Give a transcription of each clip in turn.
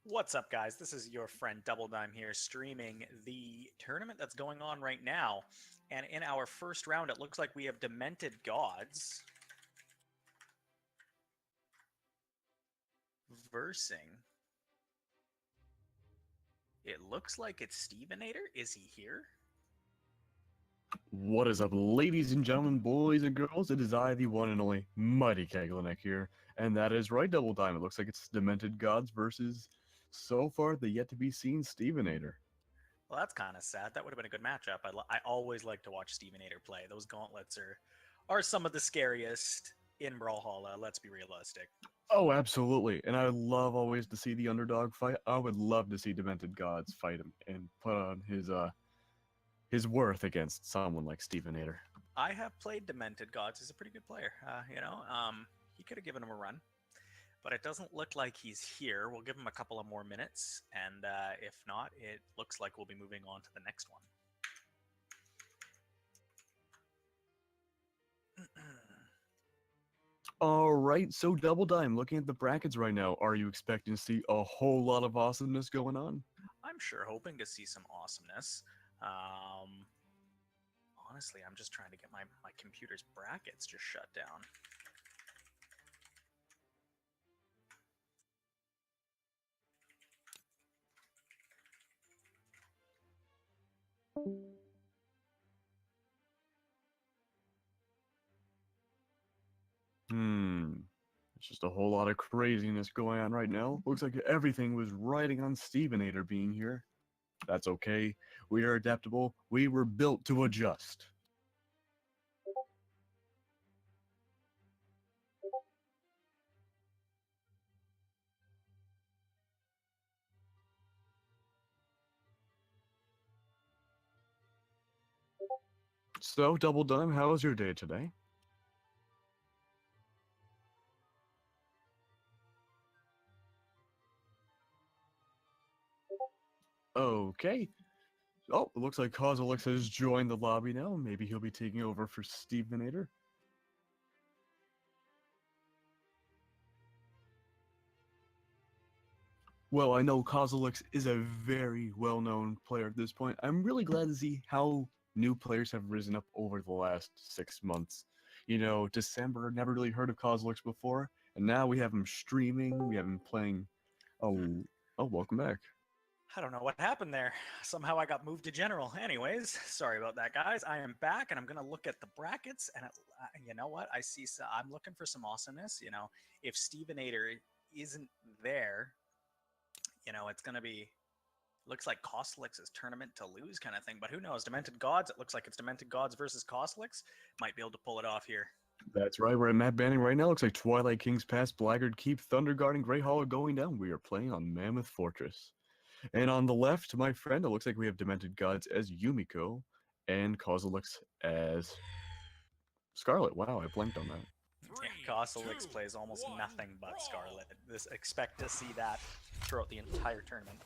What's up, guys? This is your friend Double Dime here, streaming the tournament that's going on right now. And in our first round, it looks like we have Demented Gods versing. It looks like it's Stevenator. Is he here? What is up, ladies and gentlemen, boys and girls? It is I, the one and only Mighty Keglenek here, and that is right, Double Dime. It looks like it's Demented Gods versus, so far, the yet-to-be-seen Stevenator. Well, that's kind of sad. That would have been a good matchup. I always like to watch Stevenator play. Those gauntlets are some of the scariest in Brawlhalla. Let's be realistic. Oh, absolutely, and I love always to see the underdog fight. I would love to see Demented Gods fight him and put on his worth against someone like Stevenator. I have played Demented Gods. He's a pretty good player. He could have given him a run, but it doesn't look like he's here. We'll give him a couple of more minutes, and if not, it looks like we'll be moving on to the next one. Alright, so Double Dime, looking at the brackets right now, are you expecting to see a whole lot of awesomeness going on? I'm sure hoping to see some awesomeness. Honestly, I'm just trying to get my computer's brackets just shut down. It's just a whole lot of craziness going on right now. Looks like everything was riding on Stevenator being here. That's okay. We are adaptable. We were built to adjust. So, Double Dime, how was your day today? Okay. Oh, it looks like Kozilix has joined the lobby now. Maybe he'll be taking over for Stevenator. Well, I know Kozilix is a very well-known player at this point. I'm really glad to see how new players have risen up over the last 6 months. You know, December, never really heard of Kozilix before, and now we have him streaming, we have him playing... Oh, welcome back. I don't know what happened there. Somehow I got moved to general. Anyways, sorry about that, guys. I am back, and I'm going to look at the brackets, and you know what? I'm looking for some awesomeness. You know, if Stevenator isn't there, you know, it's going to be... Looks like Kozilix's tournament to lose kind of thing, but who knows? Demented Gods, it looks like it's Demented Gods versus Kozilix. Might be able to pull it off here. That's right, we're at map banning right now. Looks like Twilight King's Pass, Blackguard Keep, Thunder Guard, and Grey Hollow going down. We are playing on Mammoth Fortress. And on the left, my friend, it looks like we have Demented Gods as Yumiko and Kozilix as Scarlet. Wow, I blanked on that. Yeah, Kozilix plays almost nothing but Scarlet. Expect to see that throughout the entire tournament.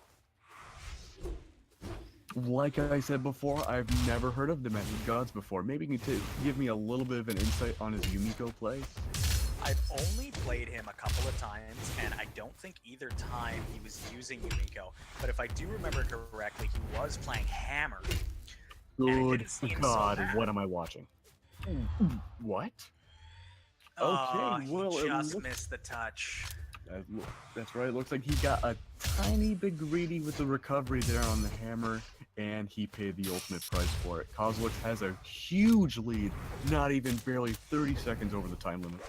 Like I said before, I've never heard of Demented Gods before. Maybe you can give me a little bit of an insight on his Yumiko play? I've only played him a couple of times, and I don't think either time he was using Yumiko. But if I do remember correctly, he was playing Hammer. Good God, what am I watching? What? Okay, well, he just missed the touch. That's right. It looks like he got a tiny bit greedy with the recovery there on the hammer, and he paid the ultimate price for it. Kozilix has a huge lead, not even barely 30 seconds over the time limit.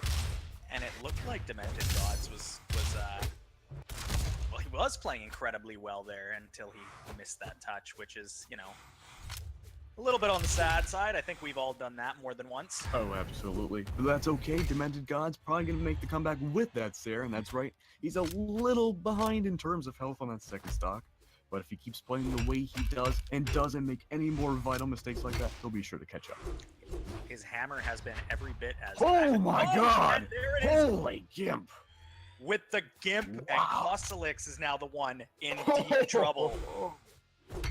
And it looked like Demented Gods well, he was playing incredibly well there until he missed that touch, which is, you know, a little bit on the sad side. I think we've all done that more than once. Oh, absolutely. But that's okay. Demented God's probably going to make the comeback with that Sarah, and that's right. He's a little behind in terms of health on that second stock. But if he keeps playing the way he does and doesn't make any more vital mistakes like that, he'll be sure to catch up. His hammer has been every bit as... Oh my God! There it is! Holy Gimp! With the Gimp, wow. And Kozilix is now the one in deep trouble.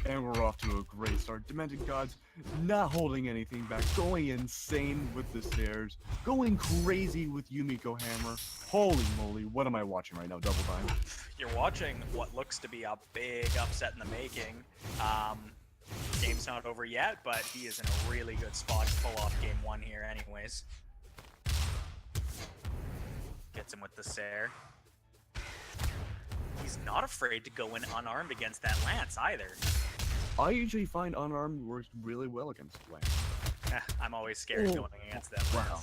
And we're off to a great start. Demented Gods not holding anything back, going insane with the stairs, going crazy with Yumiko Hammer. Holy moly, what am I watching right now, Double Time? You're watching what looks to be a big upset in the making. Game's not over yet, but he is in a really good spot to pull off game one here anyways. Gets him with the Sair. He's not afraid to go in unarmed against that Lance either. I usually find unarmed works really well against Lance. I'm always scared going against that Lance. Wow.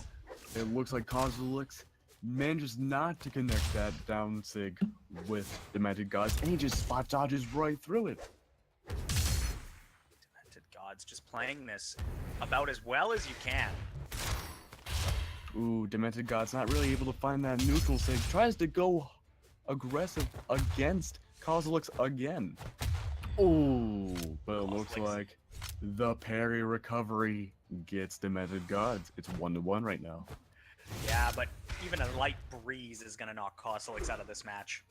It looks like Kozilek manages not to connect that down sig with Demented Gods, and he just spot dodges right through it. Demented Gods just playing this about as well as you can. Ooh, Demented Gods not really able to find that neutral sig. Tries to go aggressive against Kozilek again. Ooh, but it looks like the parry recovery gets Demented Gods. It's 1-1 right now. Yeah, but even a light breeze is going to knock Kozilek out of this match.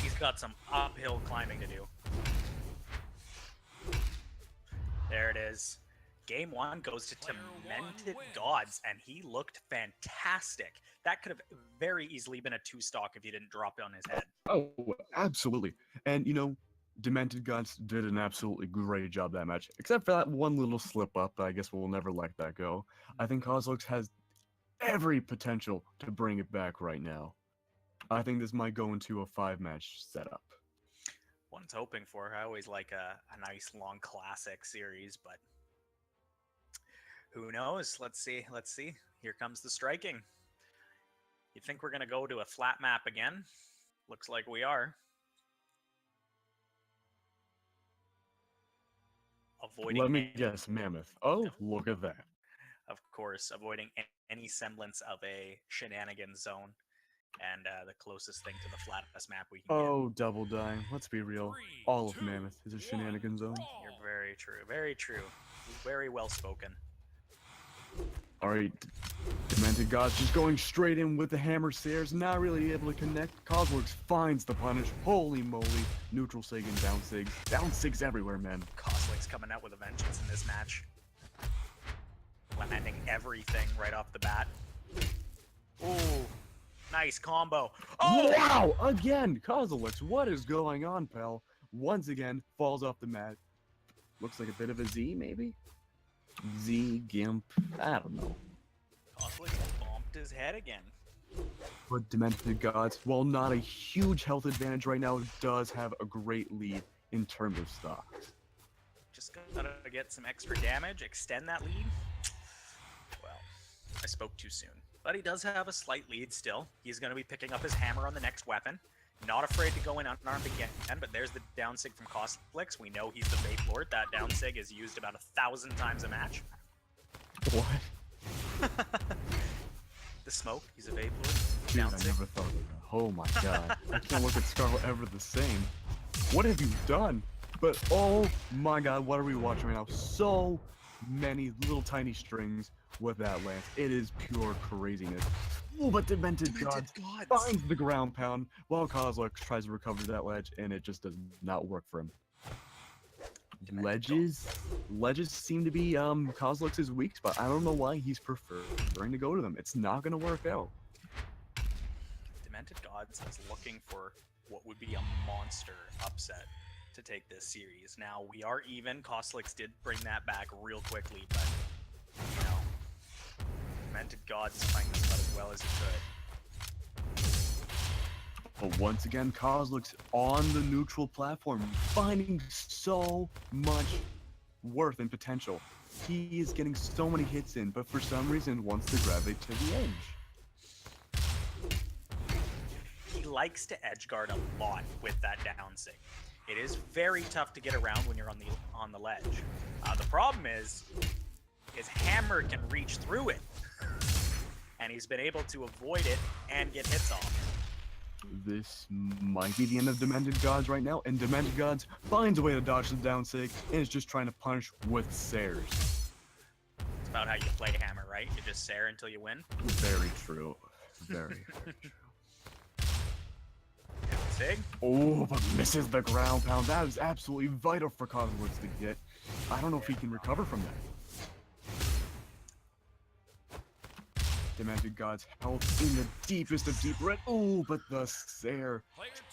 He's got some uphill climbing to do. There it is. Game one goes to Demented Gods, and he looked fantastic. That could have very easily been a 2-stock if he didn't drop it on his head. Oh, absolutely. And, you know, Demented Gods did an absolutely great job that match, except for that one little slip up. I guess we'll never let that go. I think Kozilek has every potential to bring it back right now. I think this might go into a 5-match setup. One's hoping for. I always like a nice long classic series, but who knows? Let's see. Here comes the striking. You think we're going to go to a flat map again? Looks like we are. Avoiding Let me guess, Mammoth. Oh, look at that. Of course, avoiding any semblance of a shenanigan zone. And the closest thing to the flattest map we can get. Oh, Double Dime. Let's be real. All of Mammoth is a shenanigan zone. You're very true. Very true. Very well spoken. Alright, Demented Gods just going straight in with the hammer stairs, not really able to connect. Kozilek finds the punish. Holy moly. Neutral sig and down sigs. Down sigs everywhere, man. Kozilek's coming out with a vengeance in this match. Landing everything right off the bat. Ooh, nice combo. Oh! Wow! Again! Kozilek, what is going on, pal? Once again, falls off the mat. Looks like a bit of a Z, maybe? Z, Gimp, I don't know. Kozilek bumped his head again. But Demented Gods, while not a huge health advantage right now, does have a great lead in terms of stocks. Just gotta get some extra damage, extend that lead. Well, I spoke too soon. But he does have a slight lead still. He's gonna be picking up his hammer on the next weapon. Not afraid to go in unarmed again, but there's the down sig from Kozilek. We know he's the Vape Lord. That down sig is used about 1,000 times a match. What? The smoke, he's a Vape Lord. Dude, I never thought of that. Oh my god. I can't look at Scarlet ever the same. What have you done? But oh my god, what are we watching right now? So many little tiny strings with that lance. It is pure craziness. Oh, but Demented Gods finds the ground pound while Kozilek tries to recover that ledge, and it just does not work for him. Ledges seem to be Kozilek's weak spot. I don't know why he's preferring to go to them. It's not going to work out. Demented Gods is looking for what would be a monster upset to take this series. Now, we are even. Kozilek did bring that back real quickly, but, you know, Demented Gods is playing this about as well as he could. But once again, Kozilek's on the neutral platform, finding so much worth and potential. He is getting so many hits in, but for some reason wants to gravitate to the edge. He likes to edge guard a lot with that down sig. It is very tough to get around when you're on the ledge. The problem is his hammer can reach through it, and he's been able to avoid it and get hits off. This might be the end of Demented Gods right now, and Demented Gods finds a way to dodge the down sig and is just trying to punish with Sairs. It's about how you play hammer, right? You just Sair until you win. Very true. Very, very true. Sig. Oh, but misses the ground pound. That is absolutely vital for Kozilek to get. I don't know if he can recover from that. Demented God's health in the deepest of deep red. Oh, but the Sair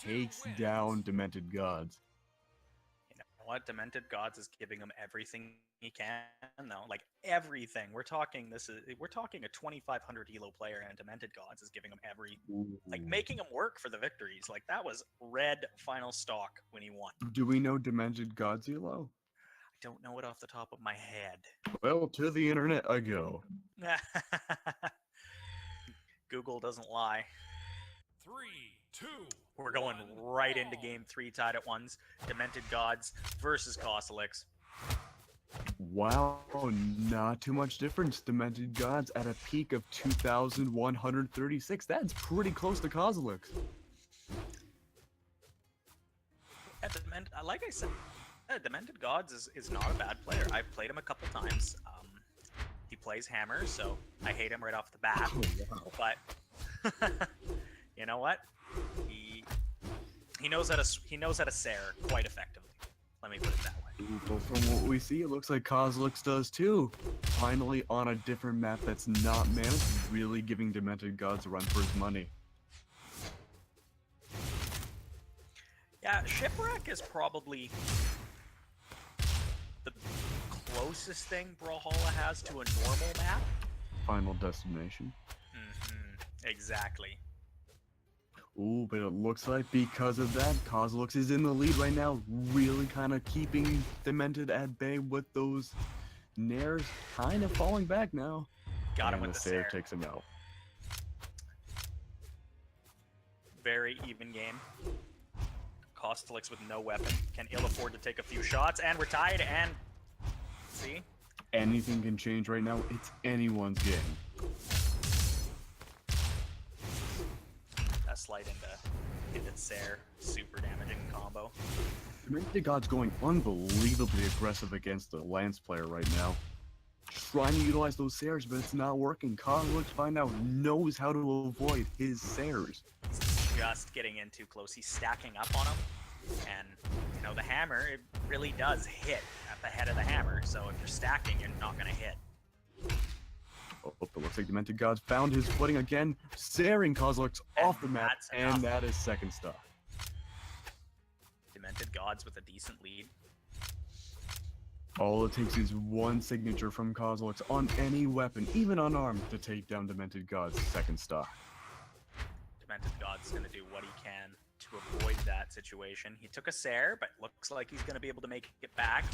takes down Demented Gods. You know what? Demented Gods is giving him everything he can, though. Like everything. We're talking a 2,500 elo player, and Demented Gods is giving him making him work for the victories. Like that was red final stock when he won. Do we know Demented God's elo? I don't know it off the top of my head. Well, to the internet I go. Google doesn't lie. 3, 2. We're going right into game 3, tied at ones. Demented Gods versus Kozilek. Wow, not too much difference. Demented Gods at a peak of 2,136. That's pretty close to Kozilek. Like I said, Demented Gods is not a bad player. I've played him a couple times. He plays Hammer, so I hate him right off the bat. Oh, wow. But you know what? He knows how to Sair quite effectively. Let me put it that way. Ooh, but from what we see, it looks like Kozilek does too. Finally on a different map that's not managed, really giving Demented Gods a run for his money. Yeah, Shipwreck is probably the closest thing Brawlhalla has to a normal map. Final Destination. Exactly. Ooh, but it looks like because of that, Kozilek is in the lead right now, really kind of keeping Demented at bay with those Nairs kind of falling back now. Got him and with the Sair Sair. takes him out. Very even game. Kozilek with no weapon can ill afford to take a few shots, and we're tied. And see, Anything can change right now. It's anyone's game. that slide into Sair, super damaging combo. Demented God's going unbelievably aggressive against the Lance player right now. Trying to utilize those Sairs, but it's not working. Kozilek find out knows how to avoid his Sairs. Just getting in too close. He's stacking up on him, and you know the hammer, it really does hit at the head of the hammer. So if you're stacking, you're not gonna hit. Oh, it looks like Demented Gods found his footing again, Sairing Kozilek off the map, that's enough. and that is second stock. Demented Gods with a decent lead. All it takes is one signature from Kozilek on any weapon, even unarmed, to take down Demented Gods' second stock. Demented God's gonna do what he can to avoid that situation. He took a Sair, but looks like he's gonna be able to make it back.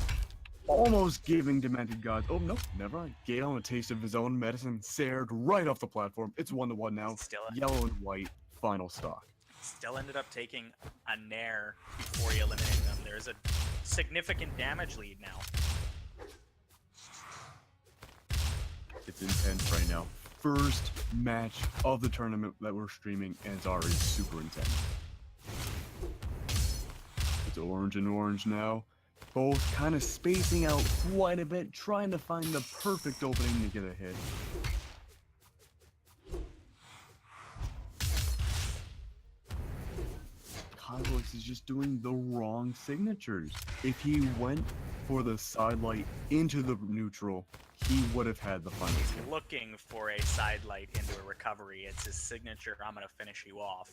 Almost giving Demented Gods. Oh, no, never mind. Gave him a taste of his own medicine. Saired right off the platform. It's 1-1 now. Yellow and white, final stock. Still ended up taking a Nair before he eliminated them. There's a significant damage lead now. It's intense right now. First match of the tournament that we're streaming, and it's already super intense. It's orange and orange now. Both kind of spacing out quite a bit, trying to find the perfect opening to get a hit. Kozilek is just doing the wrong signatures. If he went for the sidelight into the neutral, he would have had the final He's kill. looking for a sidelight into a recovery. It's his signature, I'm gonna finish you off.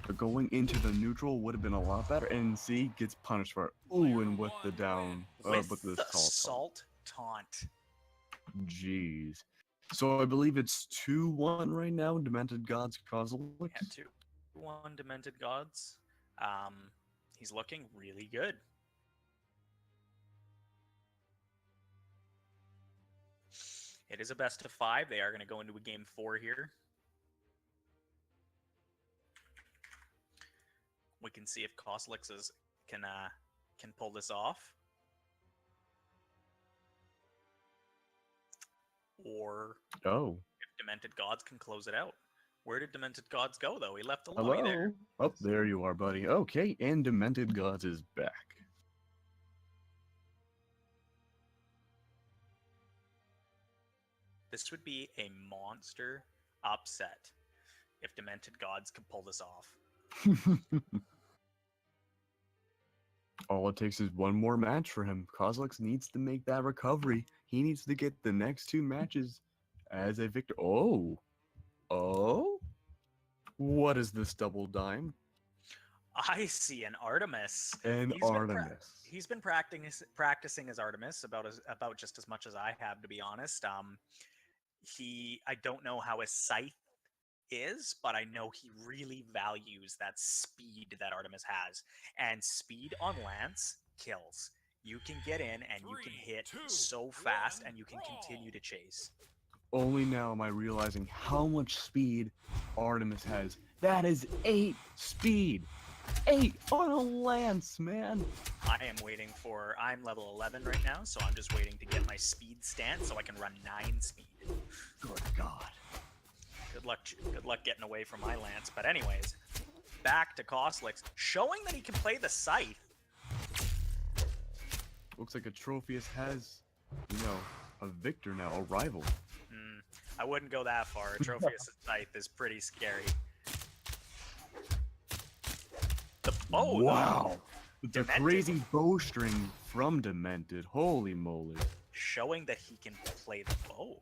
But going into the neutral would have been a lot better. And see, gets punished for it. Ooh, and with the down, With with the the salt. salt taunt. Jeez. So I believe it's 2-1 right now. Demented Gods Kozilek. Yeah, 2-1 Demented Gods. He's looking really good. It is a best of 5. They are going to go into a game 4 here. We can see if Kozilek can pull this off, or Oh. if Demented Gods can close it out. Where did Demented Gods go, though? He left the Hello. lobby there. Oh, there you are, buddy. Okay, and Demented Gods is back. This would be a monster upset if Demented Gods could pull this off. All it takes is one more match for him. Kozlix needs to make that recovery. He needs to get the next 2 matches as a victor. Oh, oh, what is this double dime? I see an Artemis. And He's been pra- Artemis. he's been practicing his Artemis about just as much as I have, to be honest. I don't know how his scythe is, but I know he really values that speed that Artemis has. And speed on Lance kills. You can get in and you can 3, hit 2, so fast 1, and you can continue to chase. Only now am I realizing how much speed Artemis has. That is 8 speed. 8 on a lance, man. I'm level 11 right now, so I'm just waiting to get my speed stance so I can run 9 speed. Good God. Good luck getting away from my lance. But anyways, back to Kozlix, showing that he can play the scythe. Looks like Atrophius has, a victor now, a rival. I wouldn't go that far. Atrophius' scythe is pretty scary. The bow, Wow. The Demented. crazy bowstring from Demented. Holy moly. showing that he can play the bow.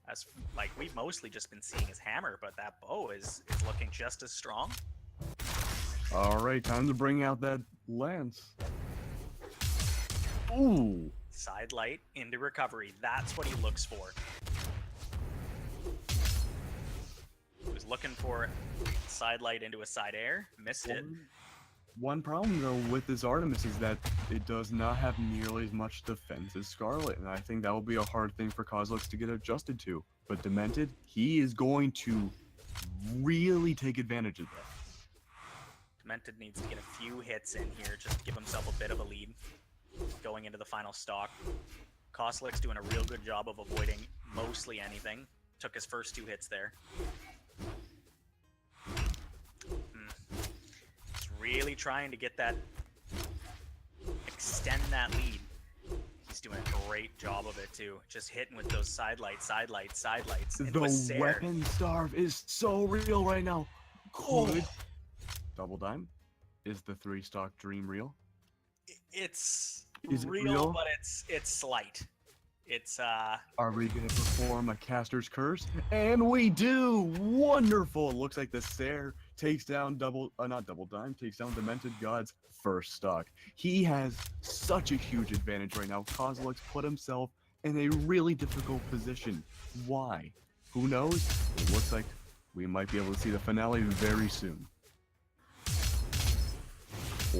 As like we've mostly just been seeing his hammer, but that bow is looking just as strong. All right, time to bring out that lance. Ooh. Side light into recovery. That's what he looks for. He was looking for side light into a side air. Missed it. One problem though with this Artemis is that it does not have nearly as much defense as Scarlet, and I think that will be a hard thing for Kozlix to get adjusted to. But Demented, he is going to really take advantage of that. Demented needs to get a few hits in here, just to give himself a bit of a lead going into the final stock. Kozlix doing a real good job of avoiding mostly anything. Took his first 2 hits there. He's really trying to get that, extend that lead. He's doing a great job of it too. Just hitting with those side lights. The weapon starve is so real right now. Good. Double dime. Is the 3-stock dream real? It's Is it real, real? but it's slight. It's Are we gonna perform a caster's curse? And we do! Wonderful! It looks like the Sair takes down takes down Demented God's first stock. He has such a huge advantage right now. Kozlix put himself in a really difficult position. Why? Who knows? It looks like we might be able to see the finale very soon.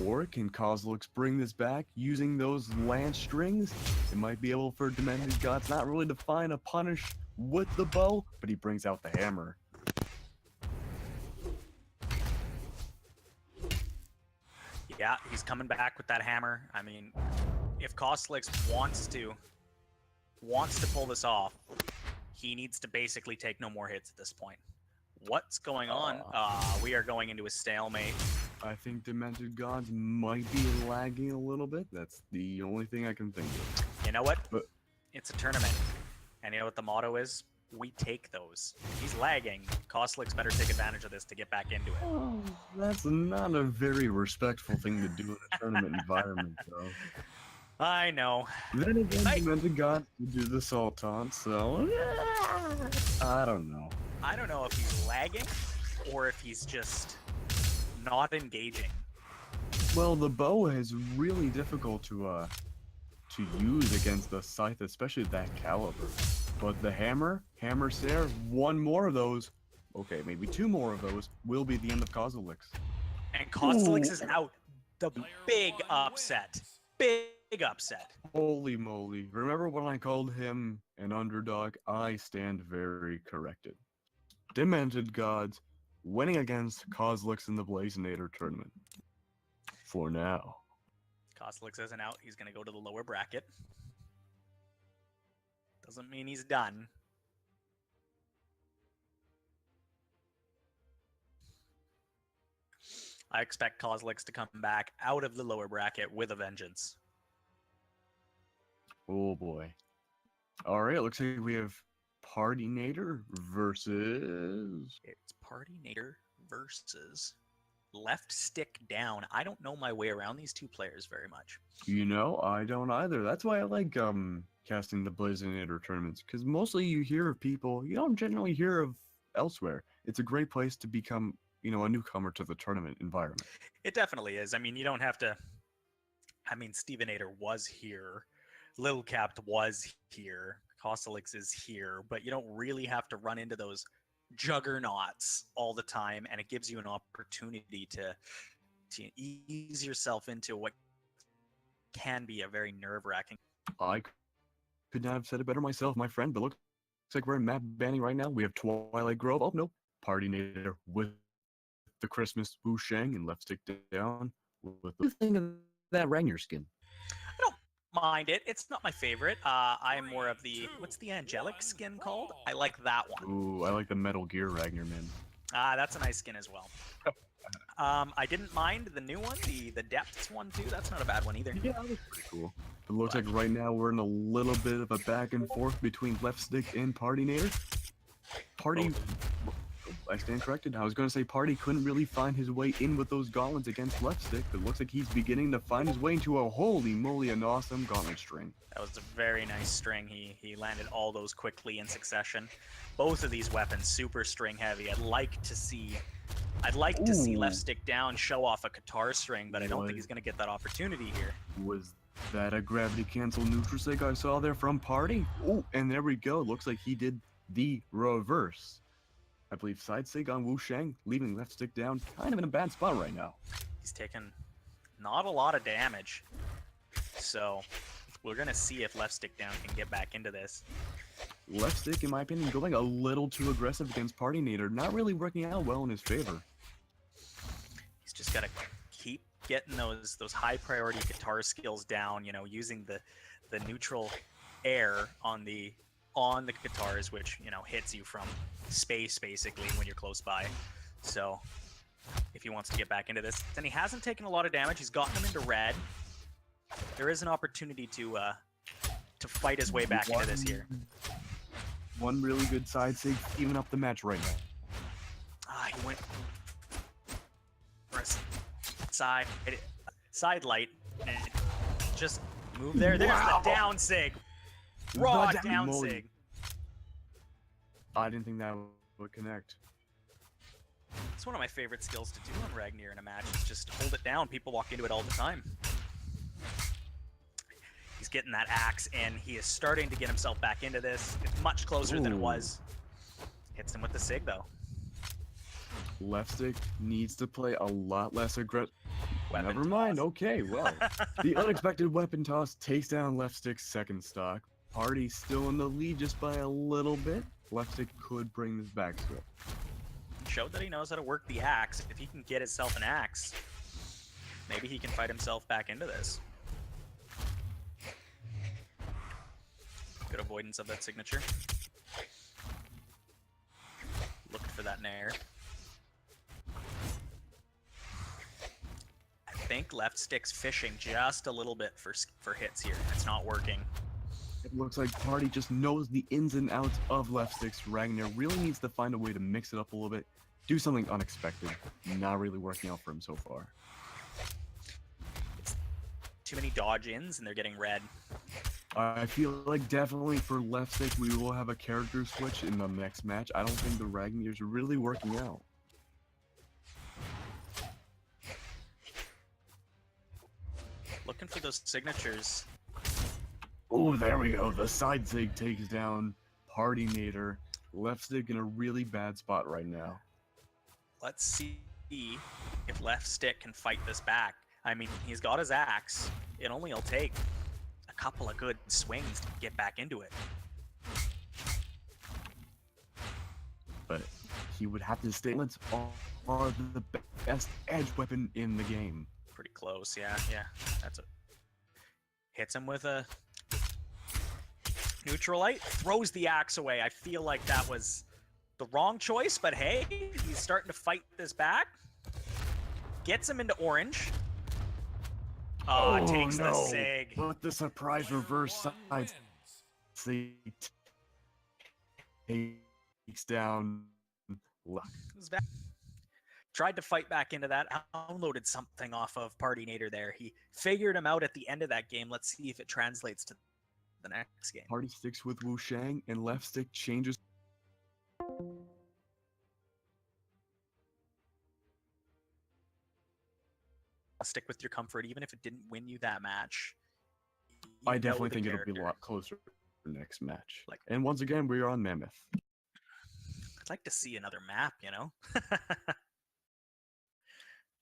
Or can Kozlix bring this back using those lance strings? It might be able for Demented Gods not really to find a punish with the bow, but he brings out the hammer. Yeah, he's coming back with that hammer. I mean, if Kozlix wants to pull this off, he needs to basically take no more hits at this point. What's going on? We are going into a stalemate. I think Demented Gods might be lagging a little bit. That's the only thing I can think of. You know what? But- It's a tournament. And you know what the motto is? We take those. If he's lagging, Kozlix better take advantage of this to get back into it. Oh, that's not a very respectful thing to do in a tournament environment, though. I know. Then again, Demented Gods do the Sultan, so I don't know. I don't know if he's lagging or if he's just not engaging. Well, the bow is really difficult to use against the scythe, especially that caliber. But the hammer Sair, one more of those, okay, maybe 2 more of those, will be the end of Kozlix. And Kozlix is out. The big upset. Big upset. Holy moly. Remember when I called him an underdog? I stand very corrected. Demented Gods winning against Kozlix in the Blazinator tournament. For now. Kozlix isn't out. He's going to go to the lower bracket. Doesn't mean he's done. I expect Kozlix to come back out of the lower bracket with a vengeance. Oh boy. Alright, looks like we have Partynator versus... It's Partynator versus Left Stick Down. I don't know my way around these two players very much. You know, I don't either. That's why I like casting the Blazinator tournaments, because mostly you hear of people you don't generally hear of elsewhere. It's a great place to become, you know, a newcomer to the tournament environment. It definitely is. I mean, you don't have to. I mean, Stevenator was here, Lil Capped was here, Kosalix is here, but you don't really have to run into those juggernauts all the time, and it gives you an opportunity to ease yourself into what can be a very nerve-wracking. I could not have said it better myself, my friend, but looks like we're in map banning right now. We have Twilight Grove. Oh, no. Party Nader with the Christmas Wu Shang and Left Stick Down with the thing of that Ragnar skin. I don't mind it. It's not my favorite. I'm more of the, what's the angelic skin called? I like that one. Ooh, I like the Metal Gear Ragnar, man. That's a nice skin as well. I didn't mind the new one, the Depths one too. That's not a bad one either. Yeah, that was pretty cool. It looks like right now we're in a little bit of a back and forth between Left Stick and Party Nader. Party, I stand corrected. I was going to say Party couldn't really find his way in with those gauntlets against Left Stick, but it looks like he's beginning to find his way into a holy moly, an awesome gauntlet string. That was a very nice string. He landed all those quickly in succession. Both of these weapons super string heavy. I'd like to see Left Stick Down show off a Qatar string, but I don't think he's going to get that opportunity here. Was that a gravity cancel neutral sig I saw there from Party? Oh, and there we go. Looks like he did the reverse. I believe side sig on Wu Shang, leaving Left Stick Down kind of in a bad spot right now. He's taken not a lot of damage, so we're going to see if Left Stick Down can get back into this. Left Stick, in my opinion, going a little too aggressive against Party Nader, not really working out well in his favor. He's just got to keep getting those high priority guitar skills down, you know, using the neutral air on the guitars, which, you know, hits you from space basically when you're close by. So if he wants to get back into this, and he hasn't taken a lot of damage, he's gotten him into red. There is an opportunity to fight his way back into this here. One really good side sig, even up the match right now. He went for a side light and just move there. There's the down sig. Raw down sig. I didn't think that would connect. It's one of my favorite skills to do on Ragnar in a match. Is just hold it down. People walk into it all the time. He's getting that axe in. He is starting to get himself back into this. It's much closer than it was. Hits him with the sig though. Left Stick needs to play a lot less aggressive. Weapon Never mind. toss. Okay, well, the unexpected weapon toss takes down Left Stick's second stock. Party still in the lead just by a little bit. Left Stick could bring this back to it. Showed that he knows how to work the axe. If he can get himself an axe, maybe he can fight himself back into this. Good avoidance of that signature. Looked for that nair. I think Left Stick's fishing just a little bit for hits here. It's not working. It looks like Party just knows the ins and outs of Left Stick's. Ragnar really needs to find a way to mix it up a little bit, do something unexpected. Not really working out for him so far. It's too many dodge ins and they're getting red. I feel like definitely for Left Stick we will have a character switch in the next match. I don't think the Ragnar's really working out. Looking for those signatures. Oh, there we go. The side sig takes down Party Nader. Left Stick in a really bad spot right now. Let's see if Left Stick can fight this back. I mean, he's got his axe. It only will take a couple of good swings to get back into it. But he would have to stay. Let's are the best edge weapon in the game. Pretty close, yeah. That's a hits him with a neutral light, throws the axe away. I feel like that was the wrong choice, but hey, he's starting to fight this back. Gets him into orange. Oh, takes the sig. But the surprise reverse side sig takes down Luck. tried to fight back into that, downloaded something off of Partynator there. He figured him out at the end of that game. Let's see if it translates to the next game. Party sticks with Wu Shang, and left stick changes. Stick with your comfort, even if it didn't win you that match. You I know definitely the think it'll be a character. lot closer for next match. Like- And once again, we are on Mammoth. I'd like to see another map, you know?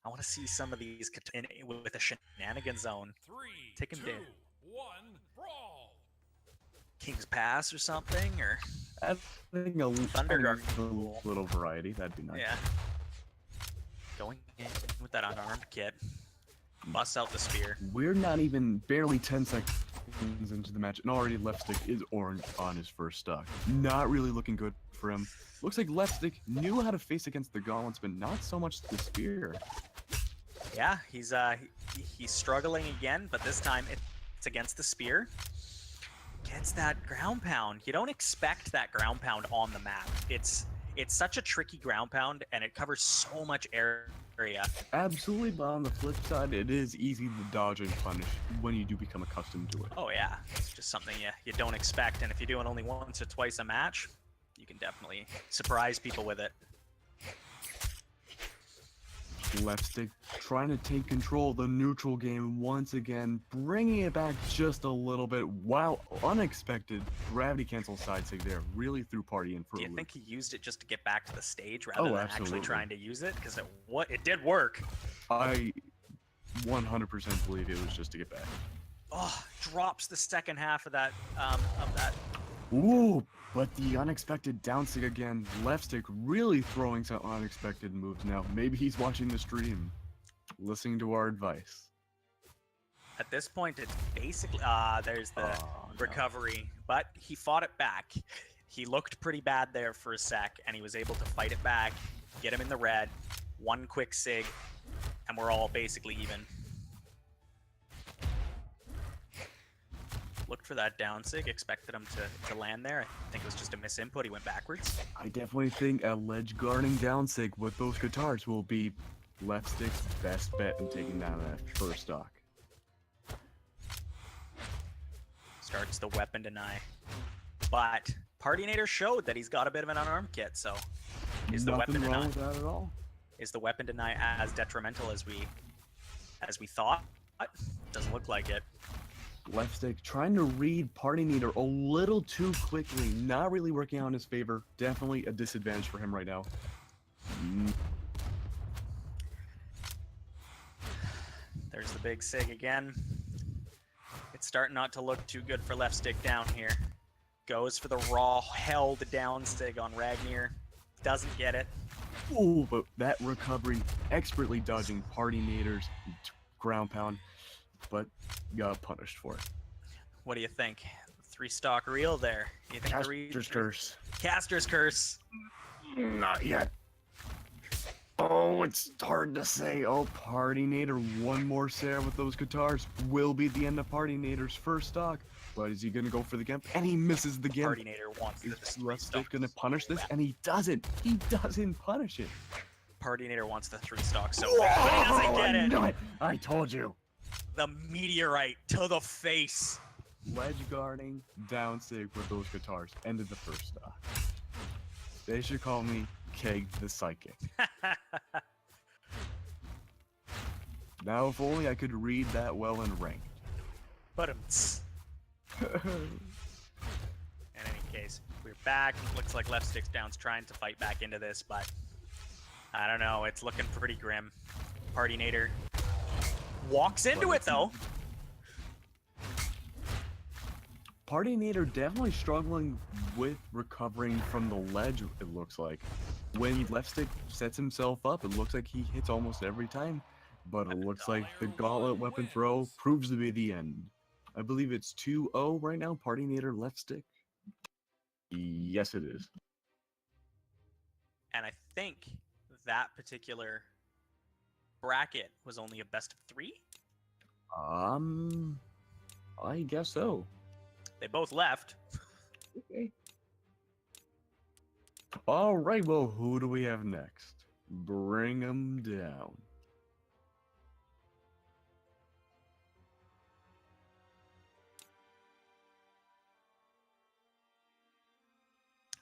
I want to see some of these with a shenanigan zone. 3, Take him 2, down. 1, brawl. King's Pass or something, or I think a Thunderguard. little variety, that'd be nice. yeah. Going in with that unarmed kit. Bust out the spear. We're not even barely 10 seconds into the match, and already left stick is orange on his first stock. Not really looking good for him. Looks like left stick knew how to face against the gauntlets, but not so much the spear. Yeah, he's struggling again, but this time it's against the spear. Gets that ground pound. You don't expect that ground pound on the map. It's such a tricky ground pound, and it covers so much area. Absolutely, but on the flip side, it is easy to dodge and punish when you do become accustomed to it. Oh yeah, it's just something you don't expect, and if you do it only once or twice a match, you can definitely surprise people with it. Left stick trying to take control of the neutral game once again, bringing it back just a little bit. Wow, unexpected gravity cancel side stick there, really threw party in for Do a you loop. think he used it just to get back to the stage rather than actually absolutely. trying to use it? Because it did work. I 100% believe it was just to get back. Oh, drops the second half of that Ooh, but the unexpected down stick again. Left stick really throwing some unexpected moves now. Maybe he's watching the stream, listening to our advice. At this point, it's basically there's the Oh, no. recovery, but he fought it back. He looked pretty bad there for a sec, and he was able to fight it back, get him in the red, one quick sig, and we're all basically even. Looked for that down sig, expected him to land there. I think it was just a misinput. He went backwards. I definitely think a ledge guarding down sig with those guitars will be left stick's best bet in taking down that first stock. Starts the weapon deny. But Partynator showed that he's got a bit of an unarmed kit, so is the Nothing weapon wrong deny with that at all. is the weapon deny as detrimental as we thought? Doesn't look like it. Left stick trying to read Partynator a little too quickly, not really working out in his favor. Definitely a disadvantage for him right now. There's the big sig again. It's starting not to look too good for left stick down here. Goes for the raw held down sig on Ragnar. Doesn't get it. Ooh, but that recovery, expertly dodging Partynator's ground pound, but got punished for it. What do you think? 3-stock reel there. You think Caster's curse. Caster's curse. Not yet. Oh, it's hard to say. Oh, Partynator, one more Sarah with those guitars will be the end of Partynator's first stock. But is he gonna go for the gimp? And he misses the gimp. Partynator wants Is this left stick 3-stock. gonna punish this? And he doesn't. He doesn't punish it. Partynator wants the 3-stock so bad, but he doesn't get it. I knew it. I told you. The meteorite to the face. Ledge guarding, down sig with those guitars. Ended the first stock. They should call me Keg the Psychic. Now, if only I could read that well in ranked. But in any case, we're back. Looks like left stick's down's trying to fight back into this, but I don't know. It's looking pretty grim. Partynator walks into it though. Partynator definitely struggling with recovering from the ledge, it looks like. When left stick sets himself up, it looks like he hits almost every time. But it looks like the gauntlet weapon throw proves to be the end. I believe it's 2-0 right now, Partynator left stick. Yes, it is. And I think that particular bracket was only a best of 3. I guess so. They both left. Okay. All right, well, who do we have next? Bring them down.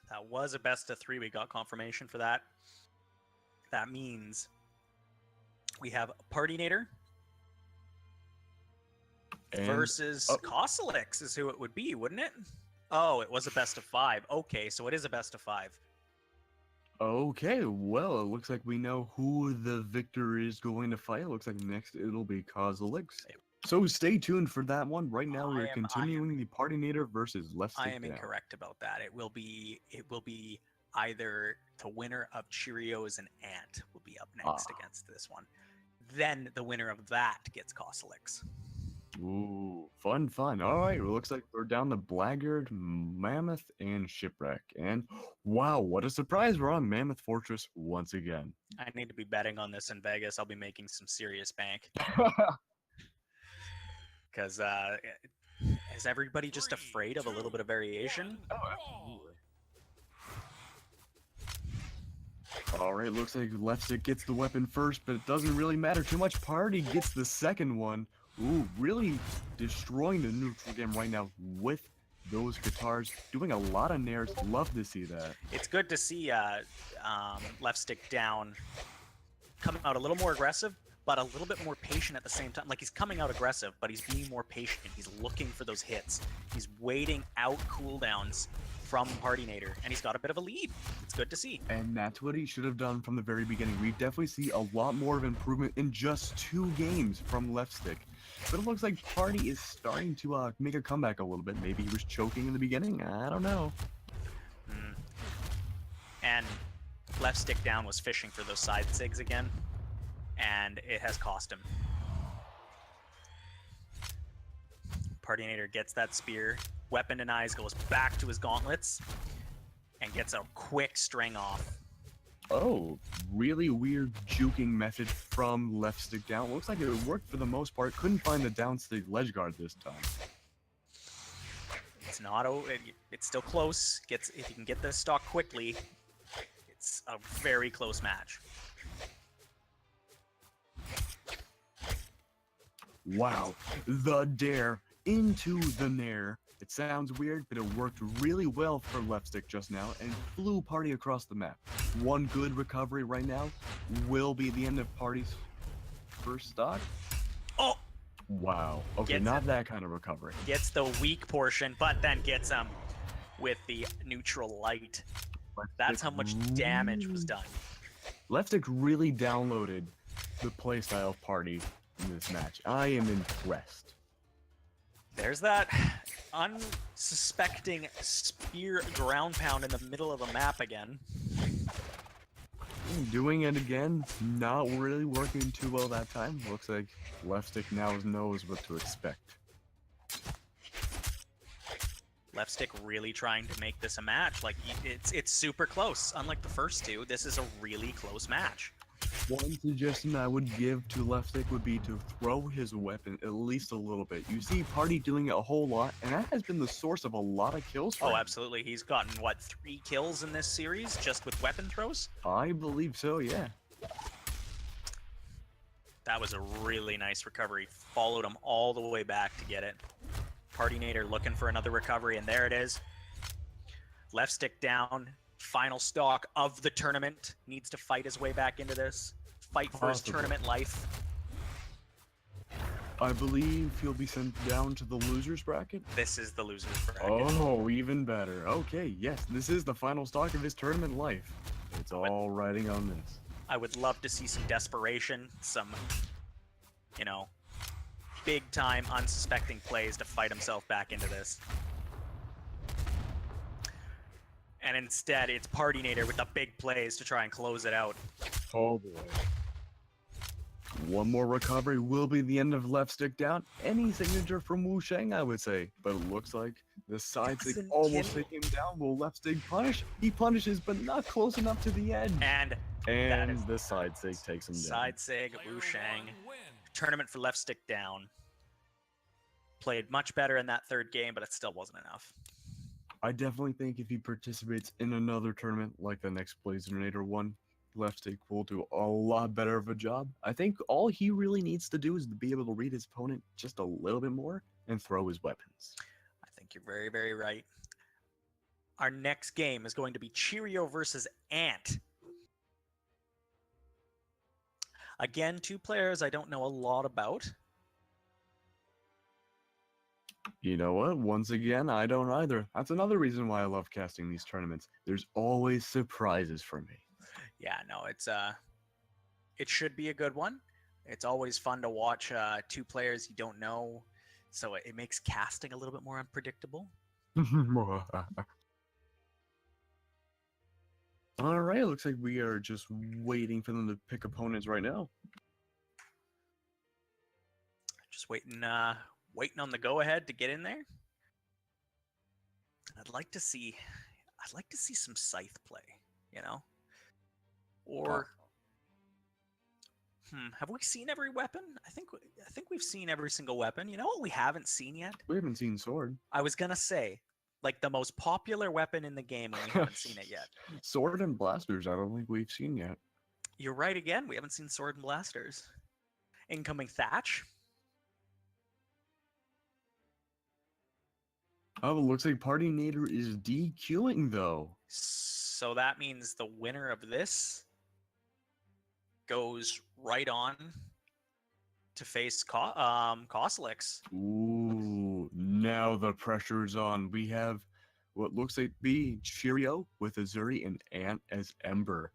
That was a best of 3. We got confirmation for that. That means we have Partinator And versus Kosalix is who it would be, wouldn't it? Oh, it was a best of 5. Okay, so it is a best of 5. okay, well, it looks like we know who the victor is going to fight. It looks like next it'll be Kozilix. So stay tuned for that one. Right now we're continuing the Partinator versus Left Stick I am Down. incorrect about that. It will be either the winner of Cheerios and Ant will be up next against this one. Then the winner of that gets Kosalix. Ooh, fun. All right, it looks like we're down to Blackguard, Mammoth, and Shipwreck. And wow, what a surprise! We're on Mammoth Fortress once again. I need to be betting on this in Vegas. I'll be making some serious bank. Because is everybody just afraid of a little bit of variation? All right, looks like Left Stick gets the weapon first, but it doesn't really matter too much. Party gets the second one. Ooh, really destroying the neutral game right now with those guitars, doing a lot of nairs. Love to see that. It's good to see Left Stick Down come out a little more aggressive, but a little bit more patient at the same time. Like, he's coming out aggressive, but he's being more patient. He's looking for those hits. He's waiting out cooldowns from Partinator, and he's got a bit of a lead. It's good to see. And that's what he should have done from the very beginning. We definitely see a lot more of improvement in just 2 games from Left Stick. But it looks like Party is starting to make a comeback a little bit. Maybe he was choking in the beginning. I don't know. And Left Stick Down was fishing for those side sigs again, and it has cost him. Partinator gets that spear, weapon denies, goes back to his gauntlets, and gets a quick string off. Oh, really weird juking method from Left Stick Down. Looks like it worked for the most part. Couldn't find the down stick ledge guard this time. It's not. It's still close. If you can get this stock quickly, it's a very close match. Wow, the dare into the nair. It sounds weird, but it worked really well for Left Stick just now and flew Party across the map. One good recovery right now will be the end of Party's first stock. Oh! Wow. Okay, not that kind of recovery. Gets the weak portion, but then gets him with the neutral light. That's how much damage was done. Left Stick really downloaded the playstyle of Party in this match. I am impressed. There's that unsuspecting spear ground pound in the middle of the map again. Doing it again, not really working too well that time. Looks like Left Stick now knows what to expect. Left Stick really trying to make this a match. Like, it's super close. Unlike the first two, this is a really close match. One suggestion I would give to Left Stick would be to throw his weapon at least a little bit. You see Party doing it a whole lot, and that has been the source of a lot of kills for him. Absolutely. He's gotten, what, 3 kills in this series just with weapon throws? I believe so, yeah. That was a really nice recovery. Followed him all the way back to get it. Partinator looking for another recovery, and there it is. Left Stick Down. Final stock of the tournament. Needs to fight his way back into this. Fight for his tournament life. I believe he'll be sent down to the losers bracket. This is the losers bracket. Oh, even better. Okay, yes, this is the final stock of his tournament life. It's all riding on this. I would love to see some desperation, some, big time unsuspecting plays to fight himself back into this. And instead, it's Partinator with the big plays to try and close it out. Oh boy. One more recovery will be the end of Left Stick Down. Any signature from Wu Sheng, I would say. But it looks like the side stick almost take him down. Will Left Stick punish? He punishes, but not close enough to the edge. And the side sig takes him down. Side sig, Wu Sheng. Tournament for Left Stick Down. Played much better in that third game, but it still wasn't enough. I definitely think if he participates in another tournament like the next Blazinator one, left stick will do a lot better of a job. I think all he really needs to do is to be able to read his opponent just a little bit more and throw his weapons. I think you're very, very right. Our next game is going to be Cheerio versus Ant. Again, two players I don't know a lot about. You know what? Once again, I don't either. That's another reason why I love casting these tournaments. There's always surprises for me. Yeah, no, it should be a good one. It's always fun to watch two players you don't know, so it makes casting a little bit more unpredictable. All right, looks like we are just waiting for them to pick opponents right now. Just waiting on the go ahead to get in there. I'd like to see some Scythe play, you know? Or have we seen every weapon? I think we've seen every single weapon. You know what we haven't seen yet? We haven't seen Sword. I was gonna say, like the most popular weapon in the game, and we haven't seen it yet. Sword and Blasters, I don't think we've seen yet. You're right again. We haven't seen Sword and Blasters. Incoming Thatch. Oh, it looks like Party Nader is DQing though. So that means the winner of this goes right on to face Koslix. Ooh, now the pressure's on. We have what looks like be Cheerio with Azuri and Ant as Ember.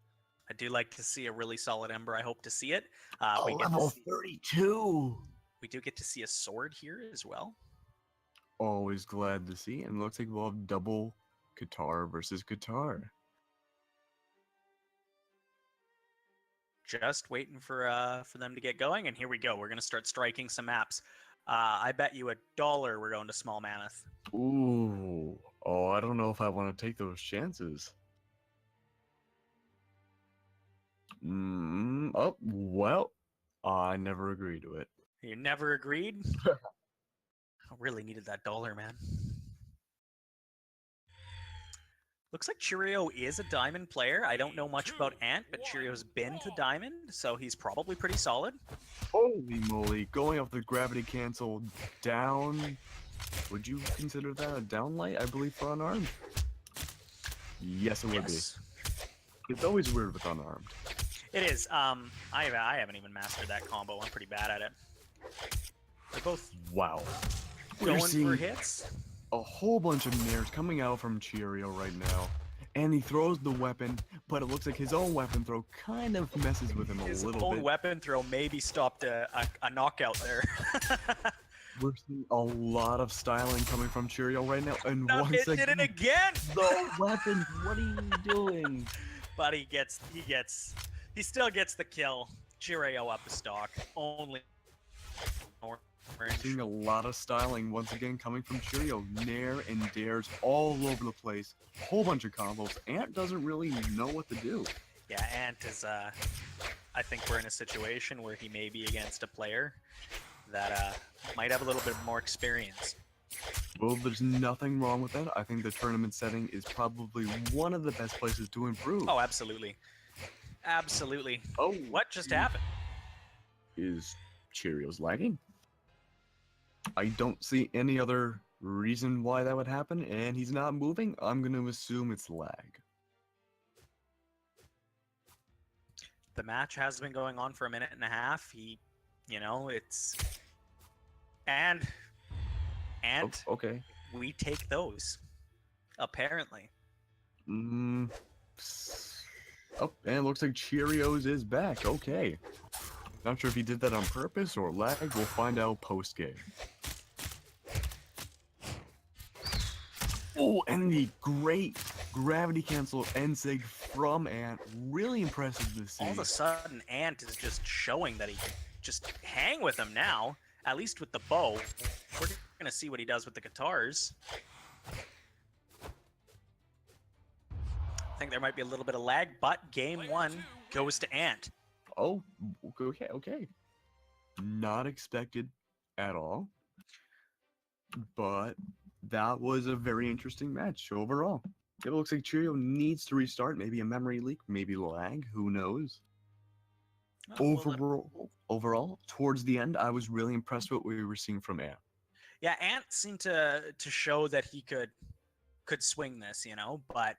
I do like to see a really solid Ember. I hope to see it. We get Level to see, 32. we do get to see a sword here as well. Always glad to see. And it looks like we'll have double Qatar versus Qatar. Just waiting for them to get going, and here we go. We're gonna start striking some maps. I bet you $1 we're going to Small Mammoth. Ooh. Oh, I don't know if I want to take those chances. Oh, well, I never agreed to it. You never agreed? I really needed that $1, man. Looks like Cheerio is a Diamond player. I don't know much about Ant, but Cheerio's been to Diamond, so he's probably pretty solid. Holy moly, going off the gravity cancel down. Would you consider that a downlight, I believe, for unarmed? Yes, it would Yes, be. It's always weird with unarmed. it is. I haven't even mastered that combo. I'm pretty bad at it. They're both Wow. going We're for seeing hits. a whole bunch of nairs coming out from Cheerio right now. And he throws the weapon, but it looks like his own weapon throw kind of messes with him a His little own bit. weapon throw maybe stopped a knockout there. We're seeing a lot of styling coming from Cheerio right now. And No, once it did again, it again. the weapons, what are you doing? But he still gets the kill. Cheerio up the stock. Only orange. Seeing a lot of styling once again coming from Cheerio. Nair and dares all over the place. Whole bunch of combos. Ant doesn't really know what to do. Yeah, Ant is. I think we're in a situation where he may be against a player that might have a little bit more experience. Well, there's nothing wrong with that. I think the tournament setting is probably one of the best places to improve. Oh, absolutely, absolutely. Oh, What just happened? is Cheerios lagging? I don't see any other reason why that would happen, and he's not moving. I'm going to assume it's lag. The match has been going on for a minute and a half. It's and Okay. we take those. Apparently, Oh, and it looks like Cheerios is back. Okay. Not sure if he did that on purpose or lag. We'll find out post-game. Oh, and the great gravity cancel NSIG from Ant. Really impressive to see. all of a sudden, Ant is just showing that he can just hang with him now. At least with the bow. We're gonna see what he does with the guitars. I think there might be a little bit of lag, but game one goes to Ant. Oh, okay. Not expected at all. But that was a very interesting match overall. It looks like Cheerio needs to restart. Maybe a memory leak, maybe lag. Who knows? Oh, well, Overall, towards the end, I was really impressed with what we were seeing from Ant. yeah, Ant seemed to show that he could swing this, but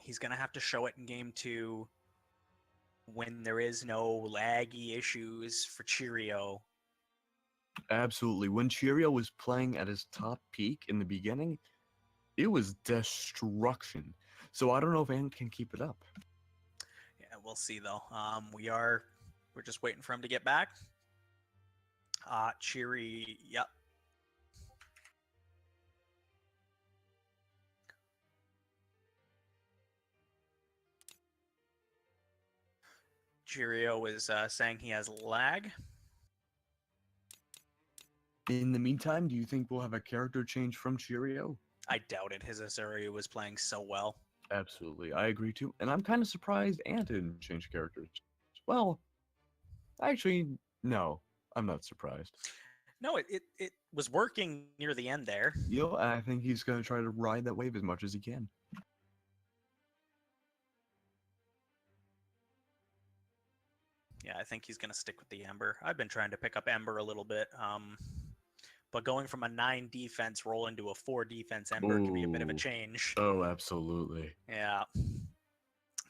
he's gonna have to show it in game 2 when there is no laggy issues for Cheerio. Absolutely. When Cheerio was playing at his top peak in the beginning, it was destruction. So I don't know if Ant can keep it up. Yeah, we'll see though. We're just waiting for him to get back. Yep. Cheerio is saying he has lag. In the meantime, do you think we'll have a character change from Cheerio? I doubt it. His Azaria was playing so well. Absolutely, I agree too. And I'm kind of surprised Ant didn't change characters. Well, actually, no, I'm not surprised. No, it was working near the end there. I think he's going to try to ride that wave as much as he can. Yeah, I think he's going to stick with the Ember. I've been trying to pick up Ember a little bit. But going from a 9 defense roll into a 4 defense Ember can be a bit of a change. Oh, absolutely. Yeah.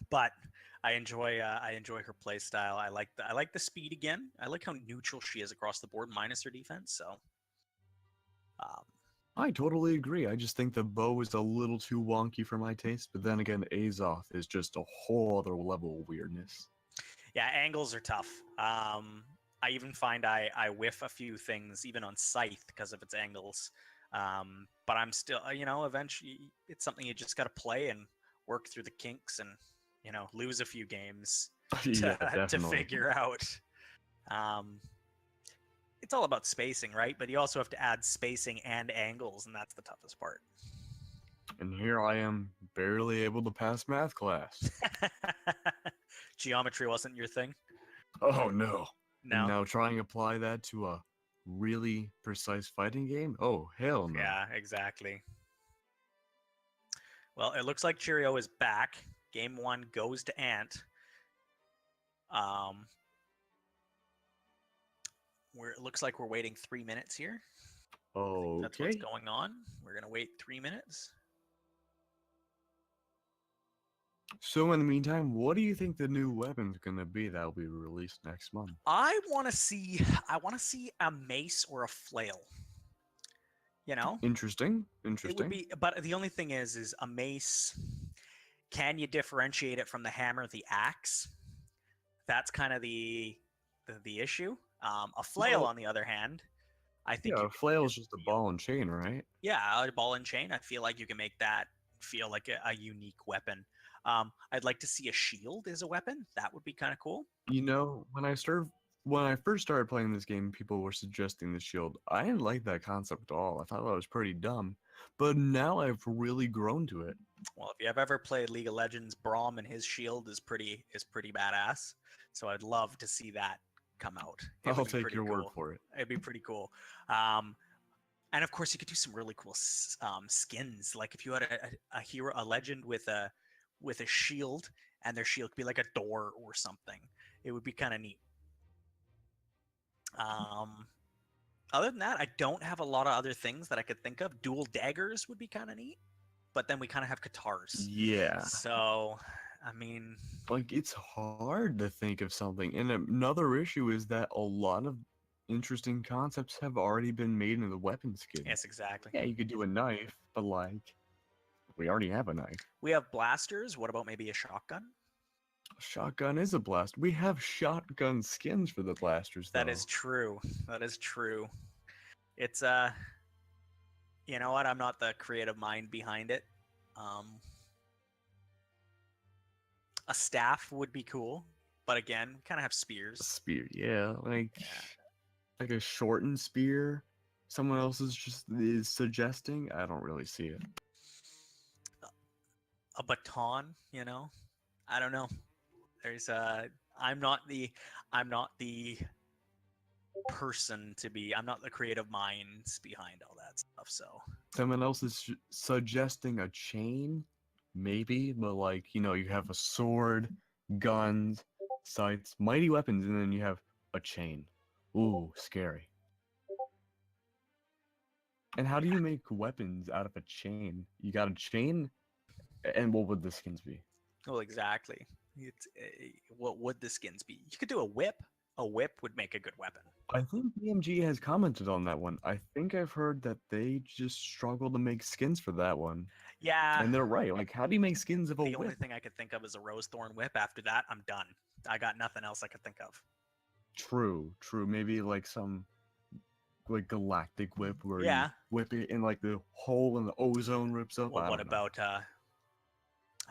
But I enjoy her play style. I like the speed again. I like how neutral she is across the board minus her defense. So I totally agree. I just think the bow is a little too wonky for my taste, but then again, Azoth is just a whole other level of weirdness. yeah, angles are tough. I even find I whiff a few things even on Scythe because of its angles. But I'm still, eventually it's something you just got to play and work through the kinks and, lose a few games to figure out. It's all about spacing, right? But you also have to add spacing and angles, and that's the toughest part. And here I am, barely able to pass math class. Geometry wasn't your thing? Oh, no. No. And now trying to apply that to a really precise fighting game? Oh, hell no. Yeah, exactly. Well, it looks like Cheerio is back. Game 1 goes to Ant. It looks like we're waiting 3 minutes here. Okay. That's what's going on. We're going to wait 3 minutes. So in the meantime, what do you think the new weapon's gonna be that'll be released next month? I want to see a mace or a flail. Interesting. It would be, but the only thing is a mace. Can you differentiate it from the hammer, the axe? That's kind of the issue. A flail, on the other hand, I think. Yeah, a flail is just a ball and chain, right? Yeah, a ball and chain. I feel like you can make that feel like a unique weapon. I'd like to see a shield as a weapon. That would be kind of cool. When I first started playing this game, people were suggesting the shield. I didn't like that concept at all. I thought that was pretty dumb. But now I've really grown to it. Well, if you have ever played League of Legends, Braum and his shield is pretty badass. So I'd love to see that come out. I'll take your word for it. It'd be pretty cool. And of course, you could do some really cool skins. Like if you had a hero, a legend with a shield, and their shield could be like a door or something. It would be kind of neat. Other than that, I don't have a lot of other things that I could think of. Dual daggers would be kind of neat, but then we kind of have Katars. Yeah. So, I mean, like it's hard to think of something. And another issue is that a lot of interesting concepts have already been made in the weapon skin. Yes, exactly. Yeah, you could do a knife, but like, we already have a knife. We have blasters. What about maybe a shotgun? Shotgun is a blast. We have shotgun skins for the blasters, though. That is true. That is true. It's you know what? I'm not the creative mind behind it. A staff would be cool, but again, we kind of have spears. A spear, yeah, like a shortened spear. Someone else is suggesting. I don't really see it. A baton, I don't know. There's I'm not the person to be. I'm not the creative minds behind all that stuff. So Someone else is suggesting a chain, maybe, but like, you have a sword, guns, sights, mighty weapons, and then you have a chain. Ooh, scary. And how do you make weapons out of a chain? You got a chain, and what would the skins be? well, exactly. What would the skins be? You could do a whip. A whip would make a good weapon. I think BMG has commented on that one. I think I've heard that they just struggle to make skins for that one. Yeah. And they're right. Like, how do you make skins of a The only whip? thing I could think of is a rose thorn whip. After that, I'm done. I got nothing else I could think of. True. Maybe like some like galactic whip where Yeah. you whip it and like the hole in the ozone rips up. Well, I what don't know. about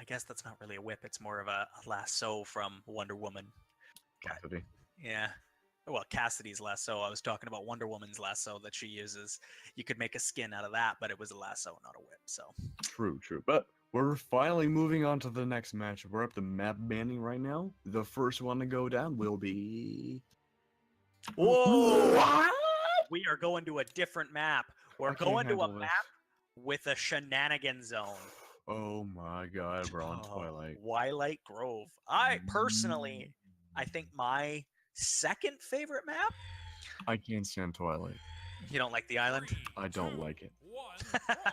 I guess that's not really a whip, it's more of a lasso from Wonder Woman. Cassidy? Yeah. Well, Cassidy's lasso. I was talking about Wonder Woman's lasso that she uses. You could make a skin out of that, but it was a lasso, not a whip. So True. But we're finally moving on to the next match. We're up to map banning right now. The first one to go down will be. whoa! What? We are going to a different map. We're I can't going to a handle this. map with a shenanigan zone. Oh my God, we're on Twilight. Twilight Grove. I personally, I think my second favorite map. I can't stand Twilight. You don't like the island? I don't like it. 1 brawl.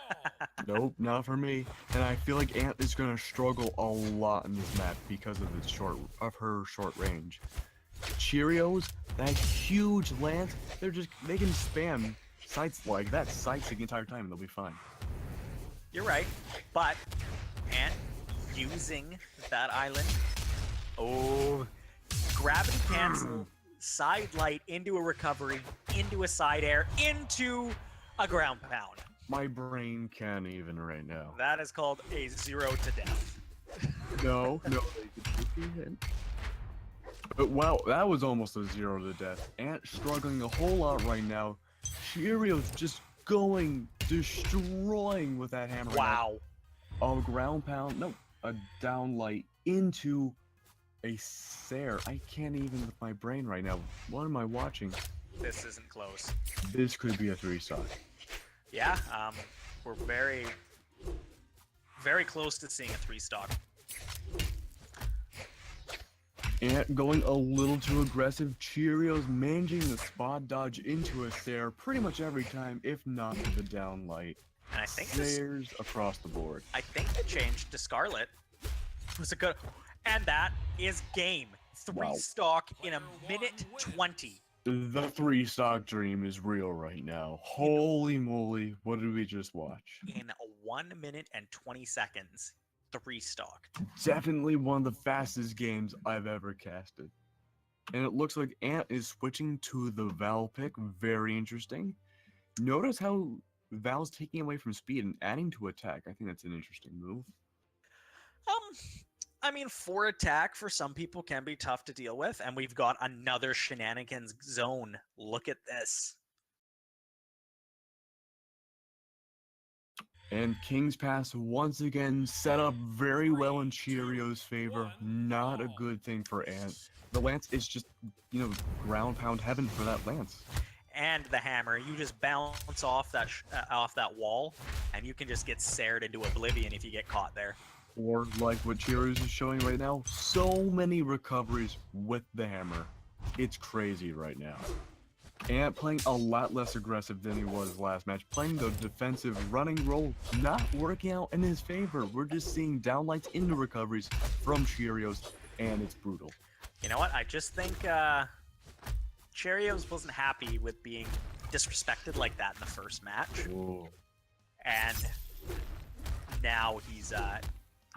Nope, not for me. And I feel like Ant is gonna struggle a lot in this map because of her short range. Cheerios, that huge lance, they can spam sights like that, sights the entire time and they'll be fine. You're right, but and using that island, gravity cancel, side light into a recovery, into a side air, into a ground pound. My brain can't even right now. That is called a 0 to death. No, but wow, that was almost a 0 to death. Ant struggling a whole lot right now. Cheerios just destroying with that hammer. Wow. A ground pound, no, a down light into a Sair. I can't even with my brain right now. What am I watching? This isn't close. This could be a 3-star. Yeah, we're very, very close to seeing a 3-stock. Ant going a little too aggressive. Cheerios managing the spot dodge into a Sair pretty much every time, if not the down light. And I think this, Sairs across the board. I think the change to Scarlet was a good, and that is game. 3-stock in a minute 20. The 3-stock dream is real right now. Holy moly, what did we just watch? In 1 minute and 20 seconds, 3-stock. Definitely one of the fastest games I've ever casted. And it looks like Ant is switching to the Val pick. Very interesting. Notice how Val's taking away from speed and adding to attack. I think that's an interesting move. I mean, 4 attack for some people can be tough to deal with, and we've got another shenanigans zone. Look at this. And King's Pass once again set up very well in Cheerios' favor. Not a good thing for Ant. The lance is just, ground pound heaven for that lance. And the hammer, you just bounce off that wall, and you can just get sared into oblivion if you get caught there. Or like what Cheerios is showing right now, so many recoveries with the hammer. It's crazy right now. Ant playing a lot less aggressive than he was last match, playing the defensive running role, not working out in his favor. We're just seeing downlights into recoveries from Cheerios, and it's brutal. You know what? I just think Cheerios wasn't happy with being disrespected like that in the first match. Whoa. And now he's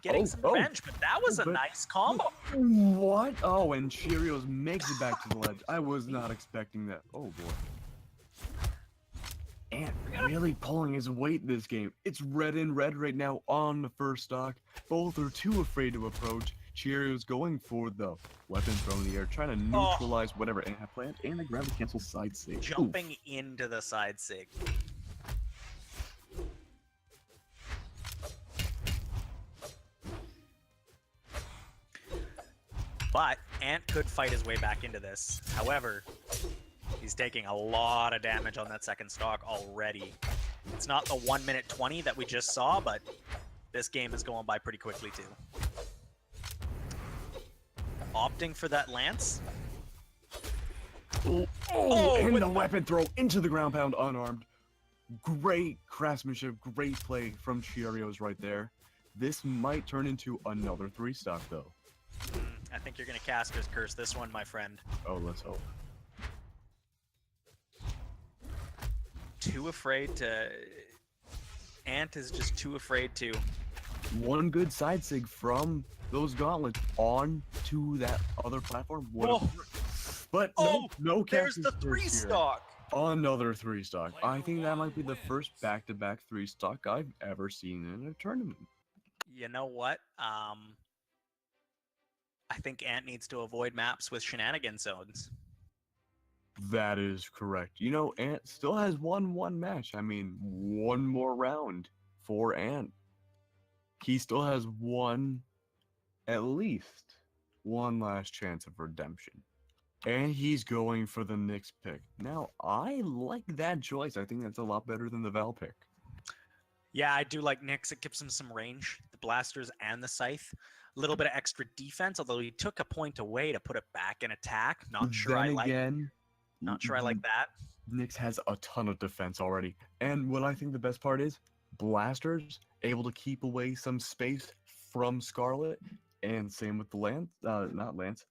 getting some revenge, but that was a nice combo. What? Oh, and Cheerios makes it back to the ledge. I was not expecting that. Oh, boy. Ant really pulling his weight this game. It's red and red right now on the first stock. Both are too afraid to approach. Cheerios going for the weapon thrown in the air, trying to neutralize whatever Ant had planned, and the gravity cancel side sig. Jumping into the side sig. But Ant could fight his way back into this. However, he's He's taking a lot of damage on that second stock already. It's not the 1 minute 20 that we just saw, but this game is going by pretty quickly too. Opting for that lance. And with the weapon throw into the ground pound unarmed. Great craftsmanship, great play from Cheerios right there. This might turn into another 3-stock though. I think you're gonna Caster's Curse this one, my friend. Oh, let's hope. Too afraid to... Ant is just too afraid to... One good side sig from those gauntlets on to that other platform. Oh. But no There's Caster's the Curse here. 3-stock! Another 3-stock. I think that might be the first back-to-back 3-stock I've ever seen in a tournament. You know what? I think Ant needs to avoid maps with shenanigan zones. That is correct. You know, Ant still has one match. I mean, one more round for Ant. He still has at least one last chance of redemption. And he's going for the Nyx pick. Now, I like that choice. I think that's a lot better than the Val pick. Yeah, I do like Nyx. It gives him some range. The blasters and the scythe. A little bit of extra defense, although he took a point away to put it back in attack. Not sure I like that. Nyx has a ton of defense already. And what I think the best part is, blasters able to keep away some space from Scarlet. And same with the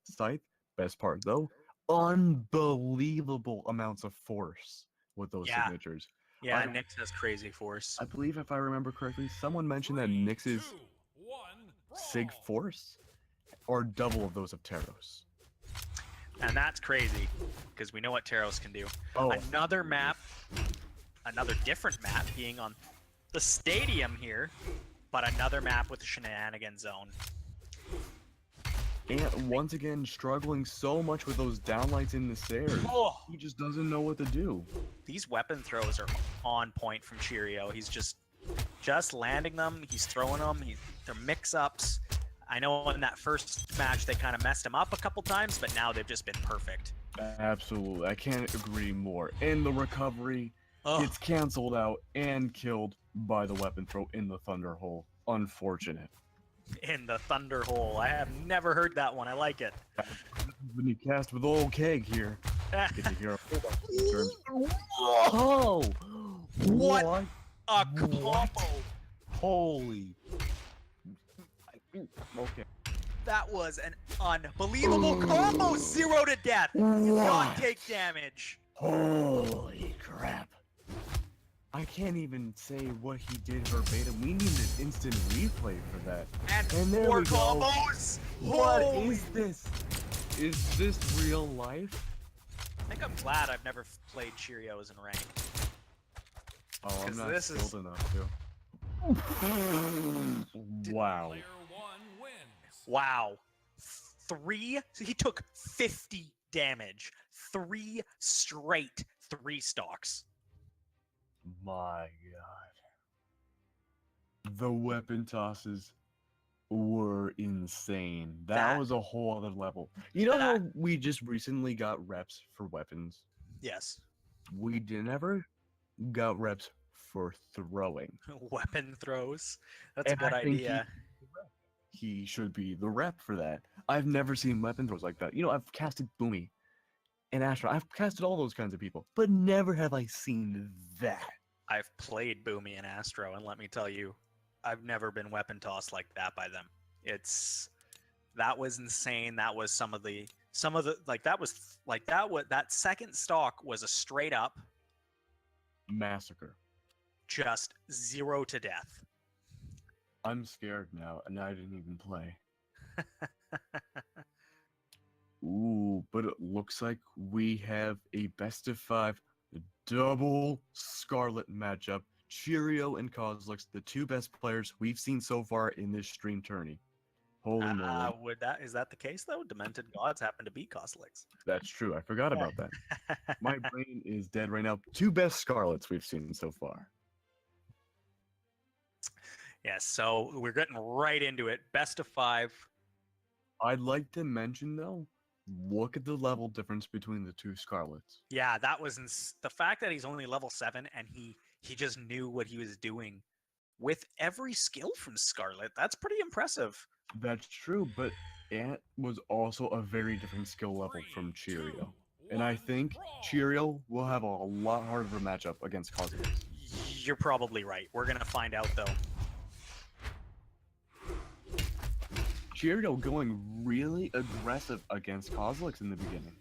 scythe. Best part though, unbelievable amounts of force with those signatures. Yeah, Nyx has crazy force. I believe if I remember correctly, someone mentioned that Nyx's sig force are double of those of Taros. And that's crazy, because we know what Taros can do. Oh. Another different map being on the stadium here, but another map with a shenanigan zone. And once again, struggling so much with those downlights in the stairs. Oh. He just doesn't know what to do. These weapon throws are on point from Cheerio. He's just landing them. He's throwing them. They're mix-ups. I know in that first match they kind of messed him up a couple times, but now they've just been perfect. Absolutely. I can't agree more. And the recovery gets canceled out and killed by the weapon throw in the Thunder Hole. Unfortunate. In the Thunder Hole. I have never heard that one. I like it. When you cast with old keg here, get to hear Whoa! What a combo! Holy. Okay. That was an unbelievable combo. 0 to death. Not take damage. Holy crap. I can't even say what he did verbatim. We need an instant replay for that. And there 4 we go. combos. What Holy. is this? Is this real life? I think I'm glad I've never played Cheerios in rank. Oh, I'm 'Cause not this is- skilled enough to. Wow. Player one wins. Wow. So he took 50 damage. 3 straight 3-stocks. My god. The weapon tosses were insane. That was a whole other level. You know how we just recently got reps for weapons? Yes. We never got reps for throwing. Weapon throws. That's And a good I think idea. He should be the rep for that. I've never seen weapon throws like that. You know, I've casted Boomy and Astra. I've casted all those kinds of people, but never have I seen that. I've played Boomy and Astro, and let me tell you, I've never been weapon tossed like that by them. That was insane. That was that second stock was a straight up Massacre. just 0 to death. I'm scared now, and I didn't even play. Ooh, but it looks like we have a best of 5 double Scarlet matchup. Cheerio and Kozlix, the 2 best players we've seen so far in this stream tourney. Holy moly. Is that the case though? Demented Gods happen to be Kozlix. That's true. I forgot about that. My brain is dead right now. 2 best Scarlets we've seen so far. Yes, so we're getting right into it. Best of 5. I'd like to mention, though, look at the level difference between the two Scarlets. Yeah, that was the fact that he's only level 7 and he just knew what he was doing with every skill from Scarlet. That's pretty impressive. That's true, but Ant was also a very different skill level from Cheerio. And I think Cheerio will have a lot harder of a matchup against Kozilek. You're probably right. We're going to find out, though. Cheerio going really aggressive against Kozilek in the beginning.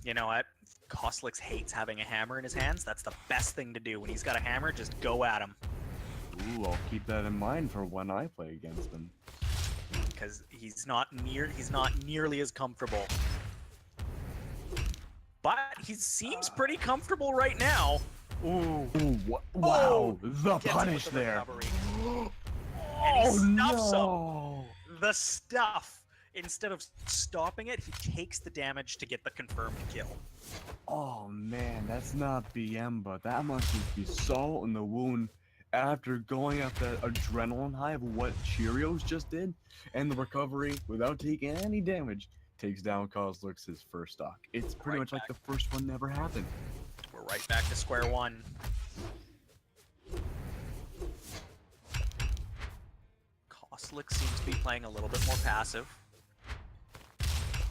You know what? Kozilek hates having a hammer in his hands. That's the best thing to do. When he's got a hammer, just go at him. Ooh, I'll keep that in mind for when I play against him. Because he's not nearly as comfortable. But he seems pretty comfortable right now. Ooh. Ooh, wow, the Gets him punish with the there. recovery. And he stuffs him. no! The stuff. Instead of stopping it, he takes the damage to get the confirmed kill. Oh man, that's not BM, but that must just be salt in the wound after going up that adrenaline high of what Cheerios just did, and the recovery without taking any damage takes down Kozilek's first stock. It's pretty much like the first one never happened. We're right back to square one. Kozilek seems to be playing a little bit more passive.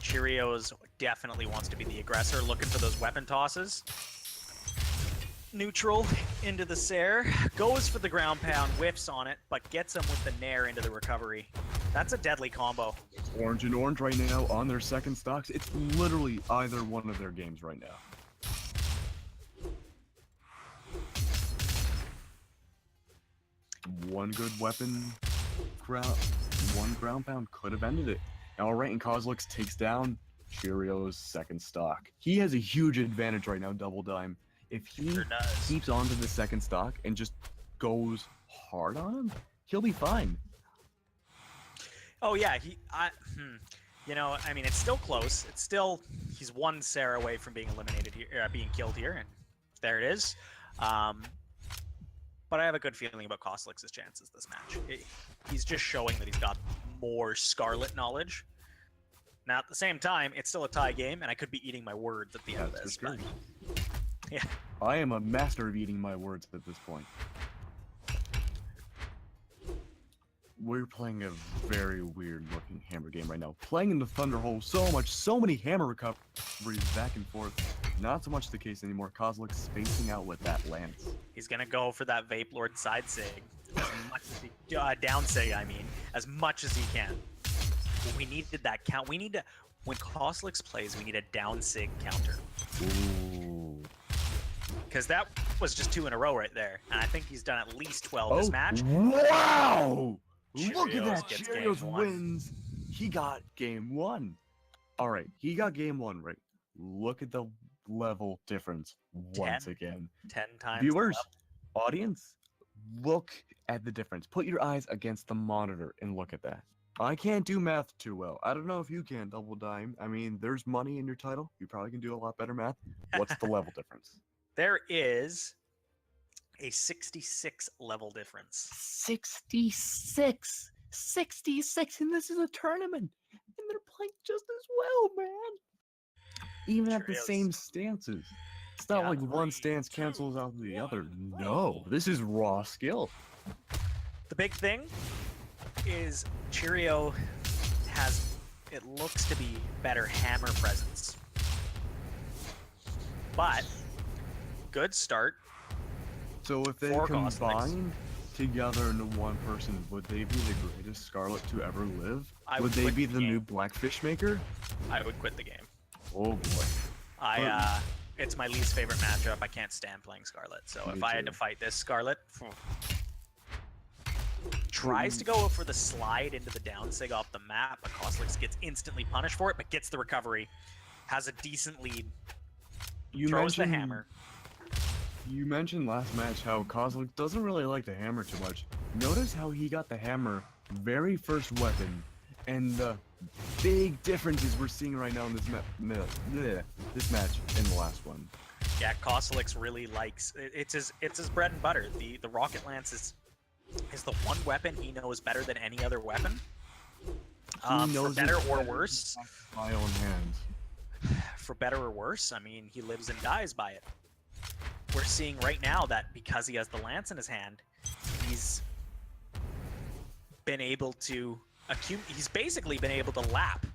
Cheerios definitely wants to be the aggressor, looking for those weapon tosses. Neutral into the Sair, goes for the ground pound, whiffs on it, but gets him with the Nair into the recovery. That's a deadly combo. Orange and Orange right now on their second stocks. It's literally either one of their games right now. One good weapon, one ground pound could have ended it. All right, and Kozilek takes down Cheerios' second stock. He has a huge advantage right now, Double Dime. If he keeps on to the second stock and just goes hard on him, he'll be fine. Oh yeah, you know, I mean, it's still close. It's still, he's one Sair away from being eliminated here, being killed here, and there it is. But I have a good feeling about Kozilek's chances this match. He's just showing that he's got more Scarlet knowledge. Now, at the same time, it's still a tie game, and I could be eating my words at the end of this. But, yeah. I am a master of eating my words at this point. We're playing a very weird-looking hammer game right now. Playing in the Thunder Hole so many hammer recoveries back and forth. Not so much the case anymore. Kozilek spacing out with that lance. He's gonna go for that Vape Lord side sig as much as he down sig. I mean, as much as he can. But we needed that count. We need to, when Kozilek plays, we need a down sig counter. Ooh. Because that was just 2 in a row right there, and I think he's done at least 12 this match. Wow! Look at Cheerios that. gets Cheerios game one. wins. He got game 1. All right, he got game 1 right. Look at the level difference once again. 10 times. Viewers, audience, look at the difference. Put your eyes against the monitor and look at that. I can't do math too well. I don't know if you can, Double Dime. I mean, there's money in your title. You probably can do a lot better math. What's the level difference? There is a 66 level difference. 66! 66! And this is a tournament! And they're playing just as well, man! Even at the Cheerios. same stances. It's not Yeah. like one stance cancels out the other. No, this is raw skill. The big thing is Cheerio has, it looks to be better hammer presence. But, good start. So if they For Kozilek. combined together into one person, would they be the greatest Scarlet to ever live? I Would would they quit be the the game. new Blackfish Maker? I would quit the game. Oh boy. It's my least favorite matchup. I can't stand playing Scarlet. So Me if I had to too. fight this Scarlet, tries to go for the slide into the down sig off the map, but Kozilek gets instantly punished for it, but gets the recovery, has a decent lead, You throws the mentioned- hammer. You mentioned last match how Kozilek doesn't really like the hammer too much. Notice how he got the hammer very first weapon, and the big differences we're seeing right now in this this match and the last one. Yeah, Kozilek really likes it's his bread and butter. The Rocket Lance is the one weapon he knows better than any other weapon. He For knows better it or than worse, my own hands. for better or worse, I mean, he lives and dies by it. We're seeing right now that because he has the lance in his hand, he's been able to he's basically been able to lap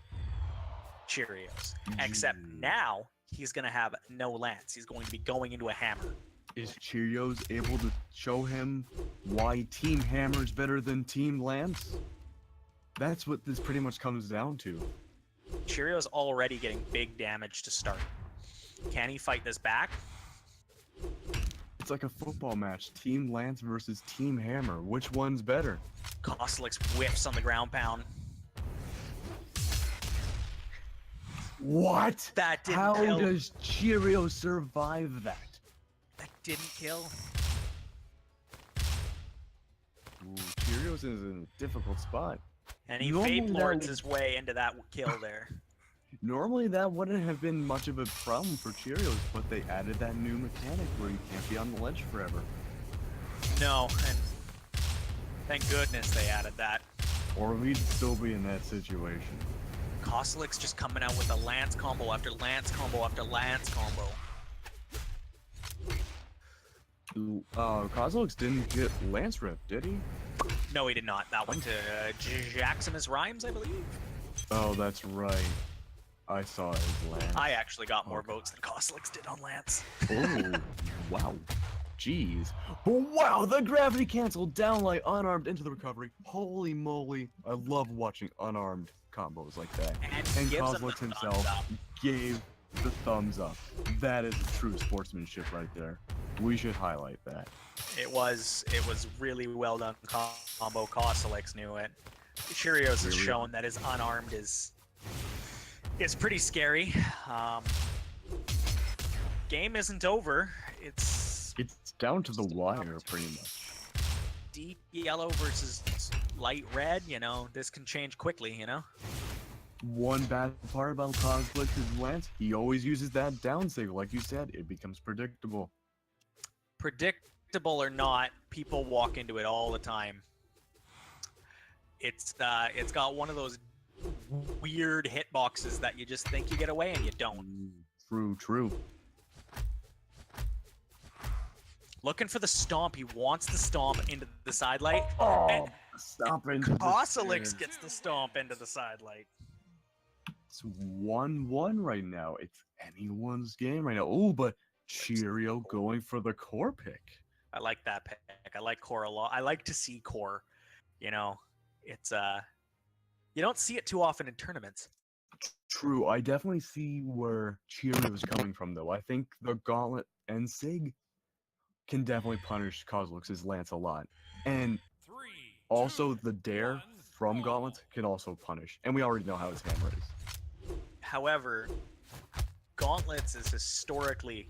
Cheerios. Except now he's gonna have no lance. He's going to be going into a hammer. Is Cheerios able to show him why Team Hammer is better than Team Lance? That's what this pretty much comes down to. Cheerios already getting big damage to start. Can he fight this back? It's like a football match. Team Lance versus Team Hammer. Which one's better? Kostelix whiffs on the ground pound. What? That didn't How kill. does Cheerios survive that? That didn't kill. Ooh, Cheerios is in a difficult spot. And he Normally vape that lords would- his way into that kill there. Normally that wouldn't have been much of a problem for Cheerios, but they added that new mechanic where you can't be on the ledge forever. No, and thank goodness they added that. Or we'd still be in that situation. Kostelix just coming out with a lance combo after lance combo after lance combo. Kozilix didn't get Lance Rip, did he? No, he did not. That went to Jaximus Rhymes, I believe. Oh, that's right. I saw his Lance. I actually got more Oh, votes than Kostelix did on Lance. Oh, wow. Jeez. Wow, the gravity cancel down like unarmed into the recovery. Holy moly. I love watching unarmed combos like that. And gives him the Kozilix thumbs himself up. gave the thumbs up. That is true sportsmanship right there. We should highlight that. It was really well done combo. Kostelix knew it. Cheerios has Really? shown that his unarmed is pretty scary. Game isn't over. It's It's down to the wire, pretty much. deep yellow versus light red. You know, this can change quickly. You know. One bad part about Kozilix's Lance, he always uses that down signal. Like you said, it becomes predictable. Predictable or not, people walk into it all the time. It's got one of those weird hitboxes that you just think you get away and you don't. True. Looking for the stomp. He wants the stomp into the side light. Oh, And stop it. Kostelix gets the stomp into the side light. It's 1-1 right now. It's anyone's game right now. Oh, but Cheerio going for the core pick. I like that pick. I like core a lot. I like to see core. You know, it's you don't see it too often in tournaments. True, I definitely see where Cheerio's coming from, though. I think the Gauntlet and Sig can definitely punish Kozilix's Lance a lot. And 3, also 2, the Dare 1, from go. Gauntlet can also punish. And we already know how his hammer is. However, Gauntlets is historically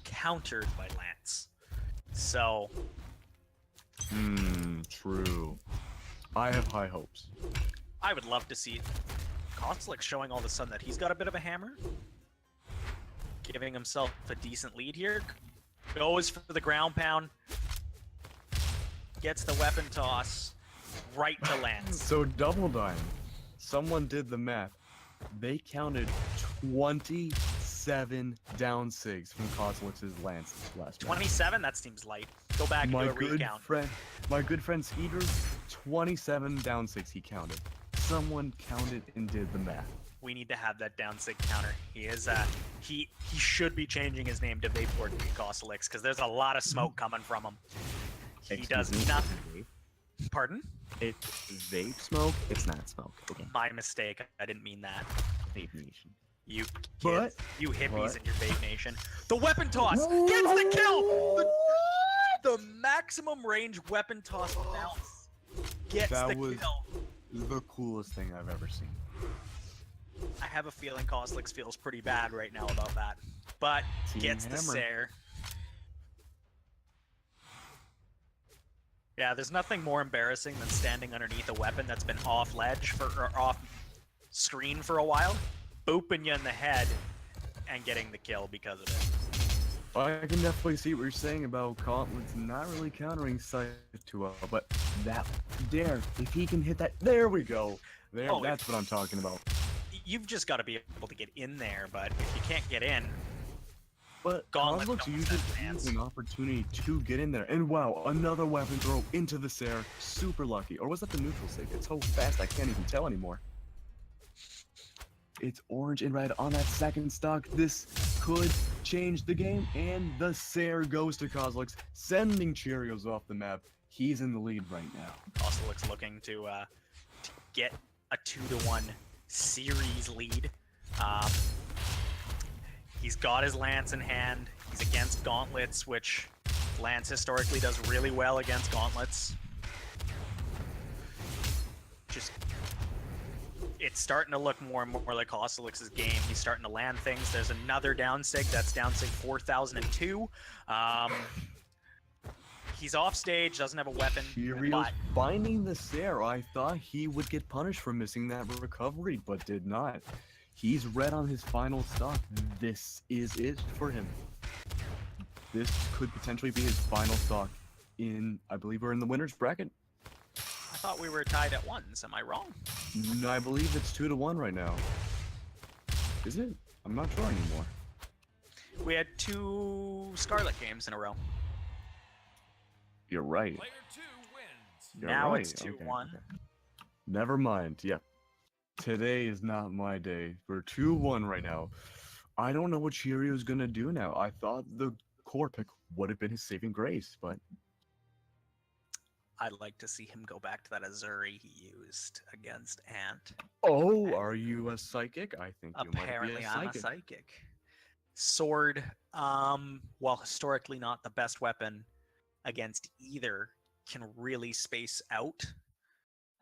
countered by Lance. So, True. I have high hopes. I would love to see Kostelix showing all of a sudden that he's got a bit of a hammer. Giving himself a decent lead here. Goes for the ground pound. Gets the weapon toss right to Lance. So Double Dime, someone did the math. They counted 27 down sigs from Kozilix's Lance last match. 27? That seems light. Go back and do a recount. My good friend Skeeter, 27 down sigs he counted. Someone counted and did the math. We need to have that down sig counter. He is he should be changing his name to Vapor Kostelix because there's a lot of smoke coming from him. He does Excuse me, nothing. Pardon? It's vape smoke. It's not smoke. Okay. My mistake. I didn't mean that. Vape nation. You But- kids, you hippies but- in your Vape Nation. The weapon toss gets the kill. The maximum range weapon toss bounce gets That the was- kill. The coolest thing I've ever seen. I have a feeling Kostelix feels pretty bad right now about that, but Team gets the Hammer. Sair. Yeah, there's nothing more embarrassing than standing underneath a weapon that's been off ledge or off screen for a while, booping you in the head, and getting the kill because of it. I can definitely see what you're saying about Gauntlets not really countering Scythe too well, but that Dare, if he can hit that, there we go. There, Oh, that's what I'm talking about. You've just got to be able to get in there, but if you can't get in, But Gauntlet Kozlux don't uses stand a chance. an opportunity to get in there. And wow, another weapon throw into the Sair. Super lucky. Or was that the neutral save? It's so fast I can't even tell anymore. It's orange and red on that second stock. This could change the game. And the Sair goes to Kozlux, sending Cheerios off the map. He's in the lead right now. Kozluk's looking to get a 2-1 series lead. He's got his Lance in hand. He's against Gauntlets, which Lance historically does really well against Gauntlets. Just, it's starting to look more and more like Kozlux's game. He's starting to land things. There's another down sig. That's down sig 4002. He's off stage, doesn't have a weapon. Cheerios But finding the Sair. I thought he would get punished for missing that recovery, but did not. He's red on his final stock. This is it for him. This could potentially be his final stock in, I believe we're in the winner's bracket. I thought we were tied at ones. Am I wrong? No, I believe it's 2-1 right now. Is it? I'm not sure anymore. We had 2 Scarlet games in a row. You're right. Player 2 wins. You're Now right. it's 2-1. Okay. Never mind. Yeah. Today is not my day. We're 2-1 right now. I don't know what Cheerio's gonna do now. I thought the core pick would have been his saving grace, but I'd like to see him go back to that Azuri he used against Ant. oh, are you a psychic? I think you Apparently, might be I'm a psychic. Sword, while historically not the best weapon against either, can really space out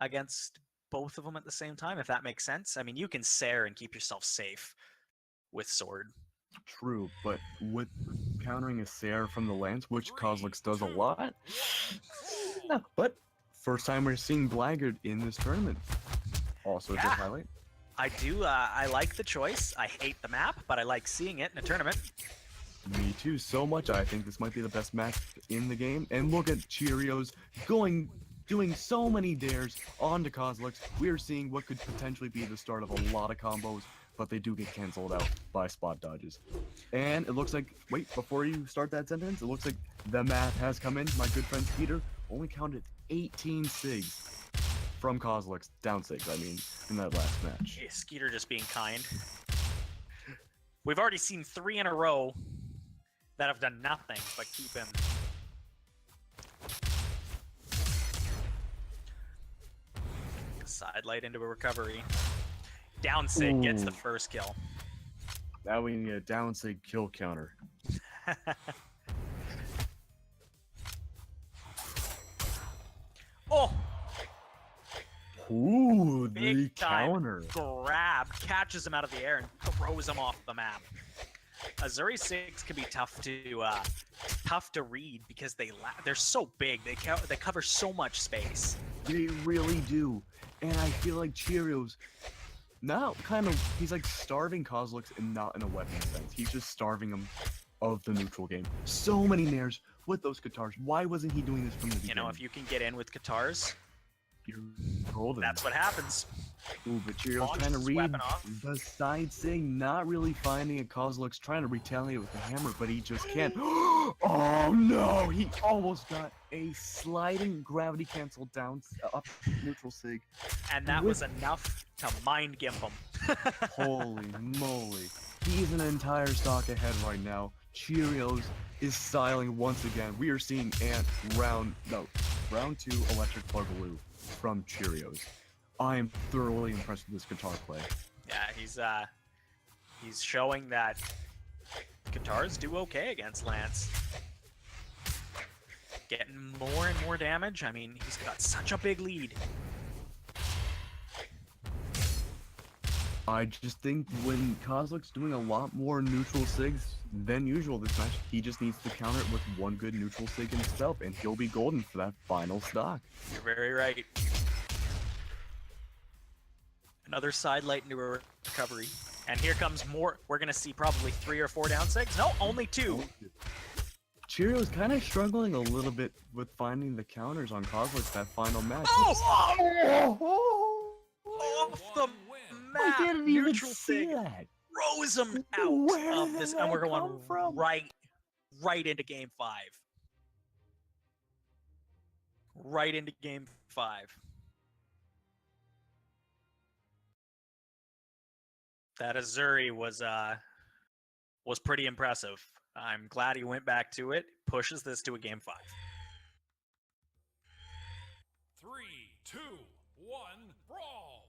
against both of them at the same time, if that makes sense. I mean, you can Sair and keep yourself safe with Sword. True, but with countering a Sair from the Lance, which Kozlux does a lot. No, but first time we're seeing Blackguard in this tournament. Also a good Yeah. highlight. I do, I like the choice. I hate the map, but I like seeing it in a tournament. Me too, so much. I think this might be the best match in the game. And look at Cheerios doing so many dares onto Kozlux. We're seeing what could potentially be the start of a lot of combos, but they do get canceled out by spot dodges. And it looks like, wait, before you start that sentence, it looks like the math has come in. My good friend Peter only counted 18 sigs from Kozlux, down sigs, I mean, in that last match. Skeeter just being kind. We've already seen 3 in a row that have done nothing but keep him. Sidelight into a recovery. Down sig gets the Ooh. first kill. Now we need a down sig kill counter. Oh! Ooh, the Big time counter. grab, catches him out of the air and throws him off the map. Azuri 6 can be tough to read because they're so big. They cover so much space. They really do. And I feel like Cheerios now he's like starving Kozlux and not in a weapon sense. He's just starving him of the neutral game. So many nairs with those guitars. Why wasn't he doing this from the beginning? You know, if you can get in with guitars, You're golden. that's what happens. Ooh, but Cheerios Launches trying to his read weapon off. the side sig, not really finding a Kozlux, trying to retaliate with the hammer, but he just can't. Oh no! He almost got a sliding gravity cancel down up neutral sig. And that was enough to mind gimp him. Holy moly! He's an entire stock ahead right now. Cheerios is styling once again. We are seeing Ant round 2 electric boogaloo from Cheerios. I am thoroughly impressed with this guitar play. Yeah, he's showing that guitars do okay against Lance. Getting more and more damage. I mean, he's got such a big lead. I just think when Kozluk's doing a lot more neutral sigs than usual this match, he just needs to counter it with one good neutral sig himself, and he'll be golden for that final stock. You're very right. Another side light into a recovery. And here comes more. We're going to see probably 3 or 4 down sigs. No, only 2. Cheerios kind of struggling a little bit with finding the counters on Kozluk that final match. Oh! off the One win. I map. didn't even Neutral see sig that. throws him out Where of did this, that and we're come going from? right into game 5. Right into game 5. That Azuri was pretty impressive. I'm glad he went back to it. Pushes this to a game 5. 3, 2, 1, brawl.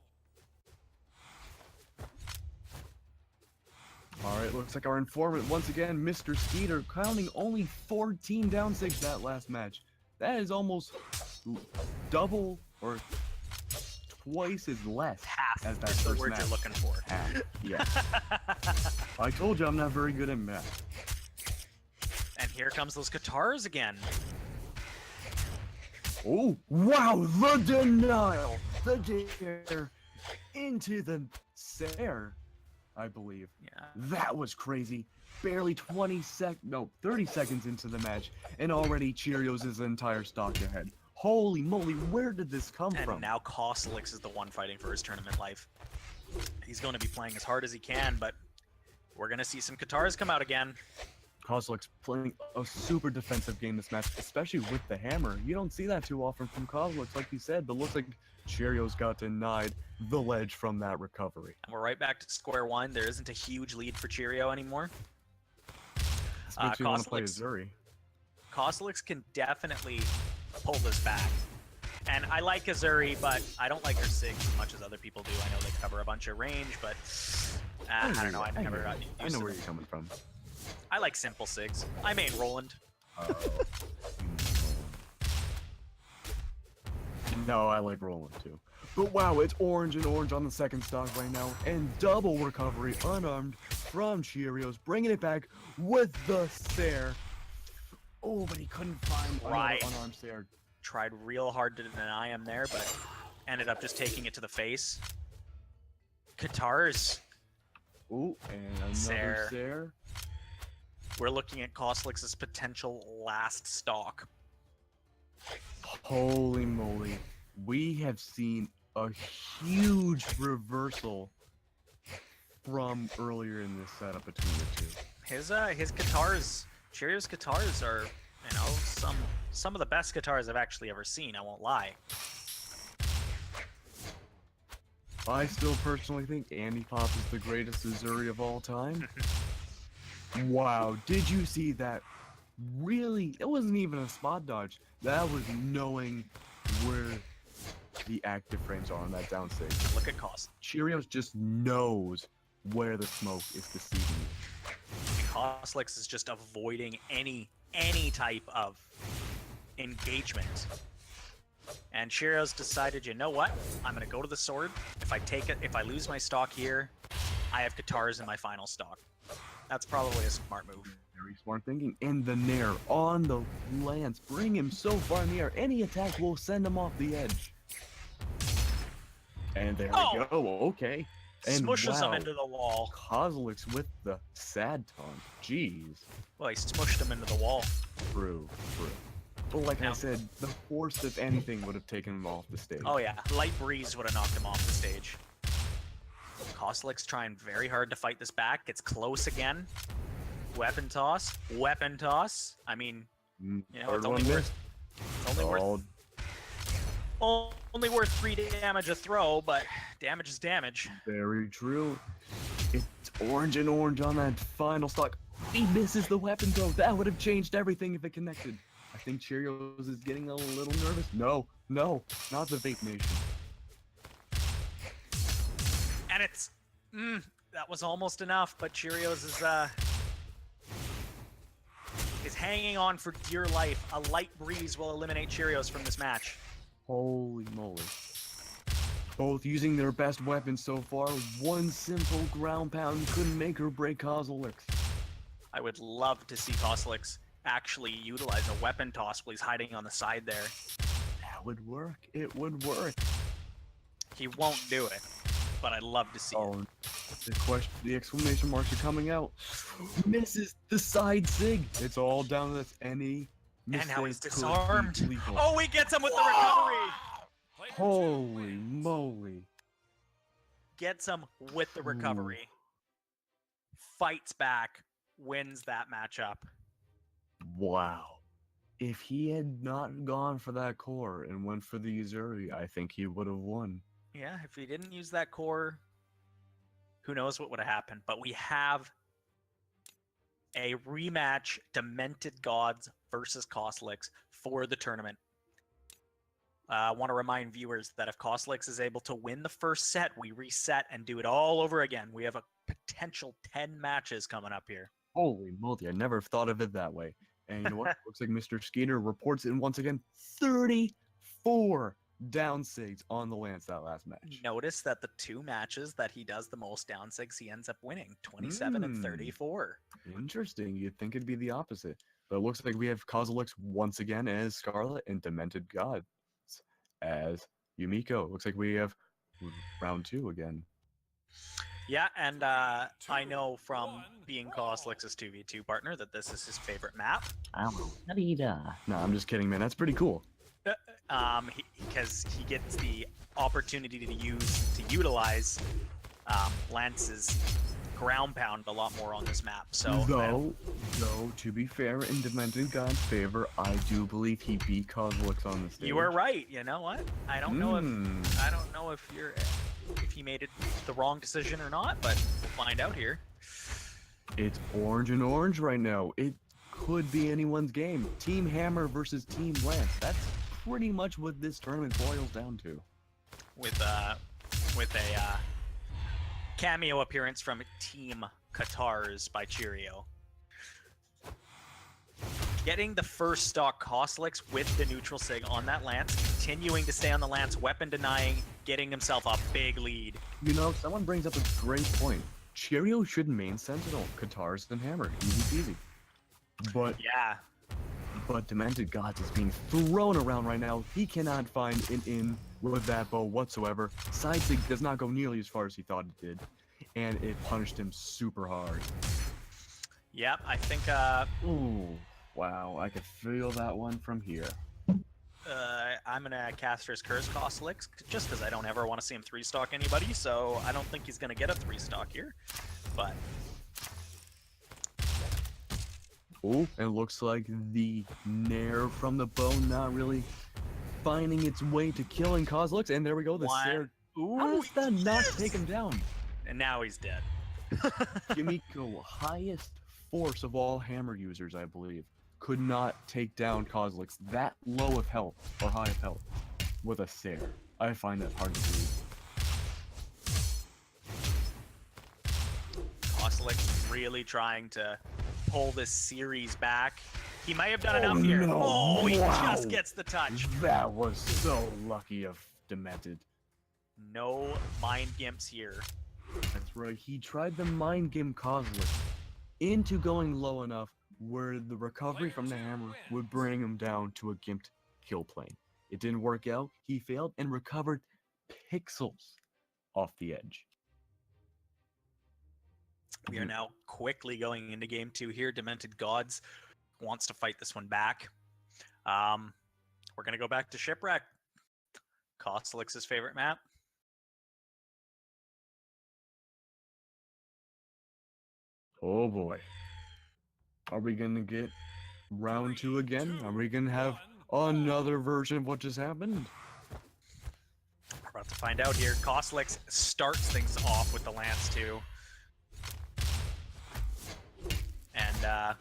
All right, looks like our informant once again, Mr. Skeeter, counting only 14 down sigs that last match. That is almost double or twice as less Half as that is the first word match. you're looking for. Half, yeah. I told you I'm not very good at math. And here comes those guitars again. Oh, wow, the denial! The dare into the Sair, I believe. Yeah. That was crazy. Barely 30 seconds into the match, and already Cheerios is entire stock ahead. Holy moly, where did this come And from? now Kosalix is the one fighting for his tournament life. He's going to be playing as hard as he can, but we're going to see some guitars come out again. Kozlik's playing a super defensive game this match, especially with the hammer. You don't see that too often from Kozlik, like you said, but looks like Cheerios got denied the ledge from that recovery. And we're right back to square one. There isn't a huge lead for Cheerio anymore. This makes me want to play Kozlik's- Azuri. Kosalix can definitely pull this back. And I like Azuri, but I don't like her SIGs as much as other people do. I know they cover a bunch of range, but I don't know. I never got used I know to where them. you're coming from. I like simple SIGs. I main Roland. No, I like Roland too. But wow, it's orange and orange on the second stock right now, and double recovery unarmed from Cheerios, bringing it back with the Sair. Oh, but he couldn't find Right. another unarmed Sair. Tried real hard to deny him there, but ended up just taking it to the face. Katars. Ooh, and another Sair. Sair. We're looking at Koslix's potential last stock. Holy moly. We have seen a huge reversal from earlier in this setup between the two. His guitars, Cheerios guitars are, you know, some of the best guitars I've actually ever seen, I won't lie. I still personally think Andy Pop is the greatest Azuri of all time. Wow, did you see that? Really? It wasn't even a spot dodge. That was knowing where the active frames are on that down stage. Look at Kos. Cheerios just knows where the smoke is deceiving you. Koslix is just avoiding any type of engagement. And Cheerios decided, you know what? I'm gonna go to the sword. If I take it, if I lose my stock here, I have guitars in my final stock. That's probably a smart move. Very smart thinking. And the Nair on the lance. Bring him so far in the air. Any attack will send him off the edge. And there we go. Okay. And Smushes him wow, into the wall. Kozlik's with the sad taunt. Jeez. Well, he smushed him into the wall. True. But like I Now- said, the force, if anything, would have taken him off the stage. Oh yeah, light breeze would have knocked him off the stage. Koslix trying very hard to fight this back. Gets close again. Weapon toss. Weapon toss. I mean, you know, Third it's only one worth only worth 3 damage a throw, but damage is damage. Very true. It's orange and orange on that final stock. He misses the weapon throw. That would have changed everything if it connected. I think Cheerios is getting a little nervous. No, not the Vape Nation. And it's that was almost enough, but Cheerios is hanging on for dear life. A light breeze will eliminate Cheerios from this match. Holy moly. Both using their best weapons so far. One simple ground pound couldn't make or break Kozlik. I would love to see Koslix actually utilize a weapon toss while he's hiding on the side there. That would work. It would work. He won't do it, but I'd love to see it. Oh, the exclamation marks are coming out. Misses the side sig. It's all down to this. Any And now he's mistake could be disarmed. lethal. Oh, he gets him with the recovery! Player two Holy wins. moly. gets him with the recovery, fights back, wins that matchup. Wow. If he had not gone for that core and went for the Uzuri, I think he would have won. Yeah, if he didn't use that core, who knows what would have happened. But we have a rematch, Demented Gods versus Kostelix for the tournament. I want to remind viewers that if Kostelix is able to win the first set, we reset and do it all over again. We have a potential 10 matches coming up here. Holy moly, I never thought of it that way. And you know what? Looks like Mr. Skeeter reports in once again 34 down sigs on the Lance that last match. Notice that the 2 matches that he does the most down sigs, he ends up winning 27 and 34. Interesting. You'd think it'd be the opposite. But it looks like we have Kozilix once again as Scarlet and Demented Gods as Yumiko. Looks like we have round 2 again. Yeah, and I know from being Koslix's 2v2 partner that this is his favorite map. No, I'm just kidding, man. That's pretty cool. Because he gets the opportunity to utilize Lance's ground pound a lot more on this map. So though, to be fair, in Demented God's favor, I do believe he beat Kozilix on the stage. you are right. You know what? I don't know if he made it the wrong decision or not, but we'll find out here. It's orange and orange right now. It could be anyone's game. Team Hammer versus Team Lance. That's pretty much what this tournament boils down to. With a cameo appearance from Team Katars by Cheerio. Getting the first stock Kostelix with the neutral sig on that Lance, continuing to stay on the Lance, weapon denying, getting himself a big lead. You know, someone brings up a great point. Cheerio should main Sentinel, Katars, and Hammer. Easy peasy. But Demented Gods is being thrown around right now. He cannot find an in with that bow whatsoever. Side sig does not go nearly as far as he thought it did. And it punished him super hard. Yep, I think Ooh, wow, I could feel that one from here. I'm gonna Caster's Curse Kostelix just because I don't ever want to see him 3-stock anybody, so I don't think he's gonna get a 3-stock here. But Oh, and it looks like the Nair from the bow not really finding its way to killing Kozilix, and there we go, the Nair. How does that not take him down? And now he's dead. Yumiko, highest force of all Hammer users, I believe, could not take down Kozilix that low of health, or high of health, with a Sair. I find that hard to believe. Kostelix really trying to pull this series back. He may have done enough here. No. Oh, he Wow. just gets the touch. That was so lucky of Demented. No mind gimps here. That's right, he tried to mind game Kozilix into going low enough where the recovery from the hammer would bring him down to a gimped kill plane. It didn't work out, he failed and recovered pixels off the edge. We are now quickly going into game 2 here. Demented Gods wants to fight this one back. We're going to go back to Shipwreck. Kostelix's favorite map. Oh boy. Are we gonna get round 2 again? Are we gonna have another version of what just happened? We're about to find out here. Kostelix starts things off with the Lance 2. And,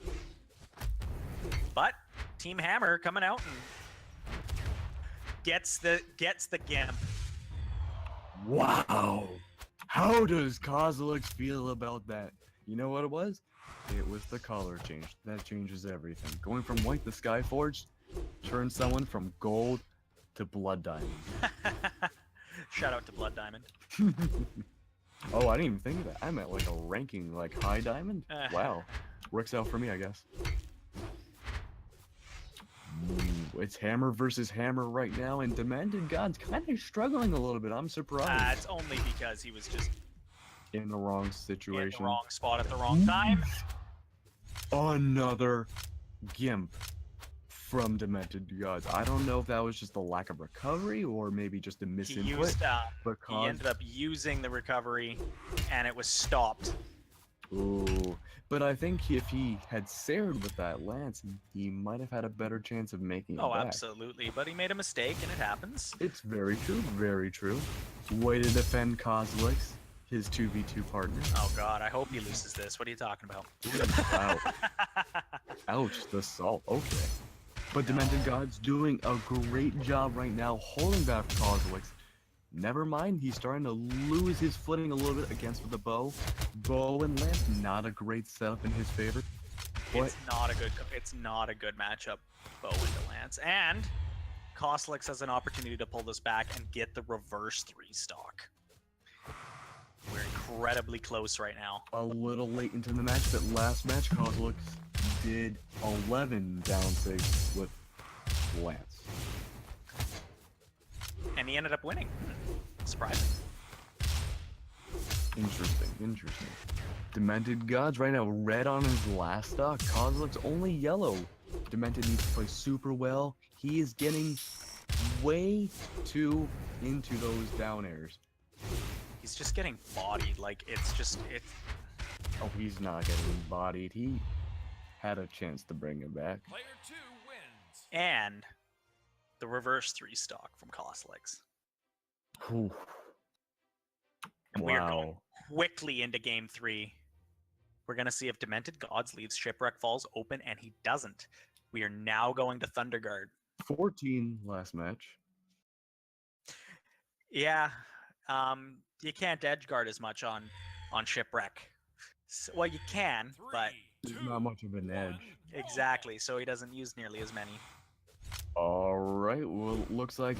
but Team Hammer coming out and gets the Gimp. Wow. How does Kozilix feel about that? You know what it was? It was the color change. That changes everything. Going from white to Skyforged turns someone from gold to Blood Diamond. Shout out to Blood Diamond. Oh, I didn't even think of that. I meant like a ranking, like High Diamond? Wow. Works out for me, I guess. It's Hammer versus Hammer right now, and Demented God's kind of struggling a little bit. I'm surprised. It's only because he was just In the wrong situation. in the wrong spot at the wrong time. Another Gimp from Demented Gods. I don't know if that was just a lack of recovery or maybe just a He misinput. used. But He ended up using the recovery, and it was stopped. Ooh, but I think if he had sared with that lance, he might have had a better chance of making it Oh, back. absolutely. But he made a mistake, and it happens. It's very true, very true. Way to defend Kozilek, his 2v2 partner. Oh God, I hope he loses this. What are you talking about? Wow. Ouch, the salt. Okay. But Demented God's doing a great job right now holding back Kozilek. Never mind, he's starting to lose his footing a little bit against with the bow. Bow and lance, not a great setup in his favor. But It's not a good matchup, bow into lance. And Kozilek has an opportunity to pull this back and get the reverse 3-stock. We're incredibly close right now. a little late into the match, but last match, Kozilek did 11 down 6 with lance. And he ended up winning. Surprising. Interesting. Demented Gods right now, red on his last stock. Kozilek's only yellow. Demented needs to play super well. He is getting way too into those down airs. He's just getting bodied. Like, it's. Oh, he's not getting bodied. He had a chance to bring him back. Player 2 wins. And the reverse 3-stock from Kozilek. Whew. And we are going Wow. quickly into game 3. We're going to see if Demented Gods leaves Shipwreck Falls open, and he doesn't. We are now going to Thunderguard. 14 last match. Yeah, you can't edge guard as much on Shipwreck. Well, you can, but 3, There's 2, not much of an 1, edge. exactly. So he doesn't use nearly as many. All right. Well, looks like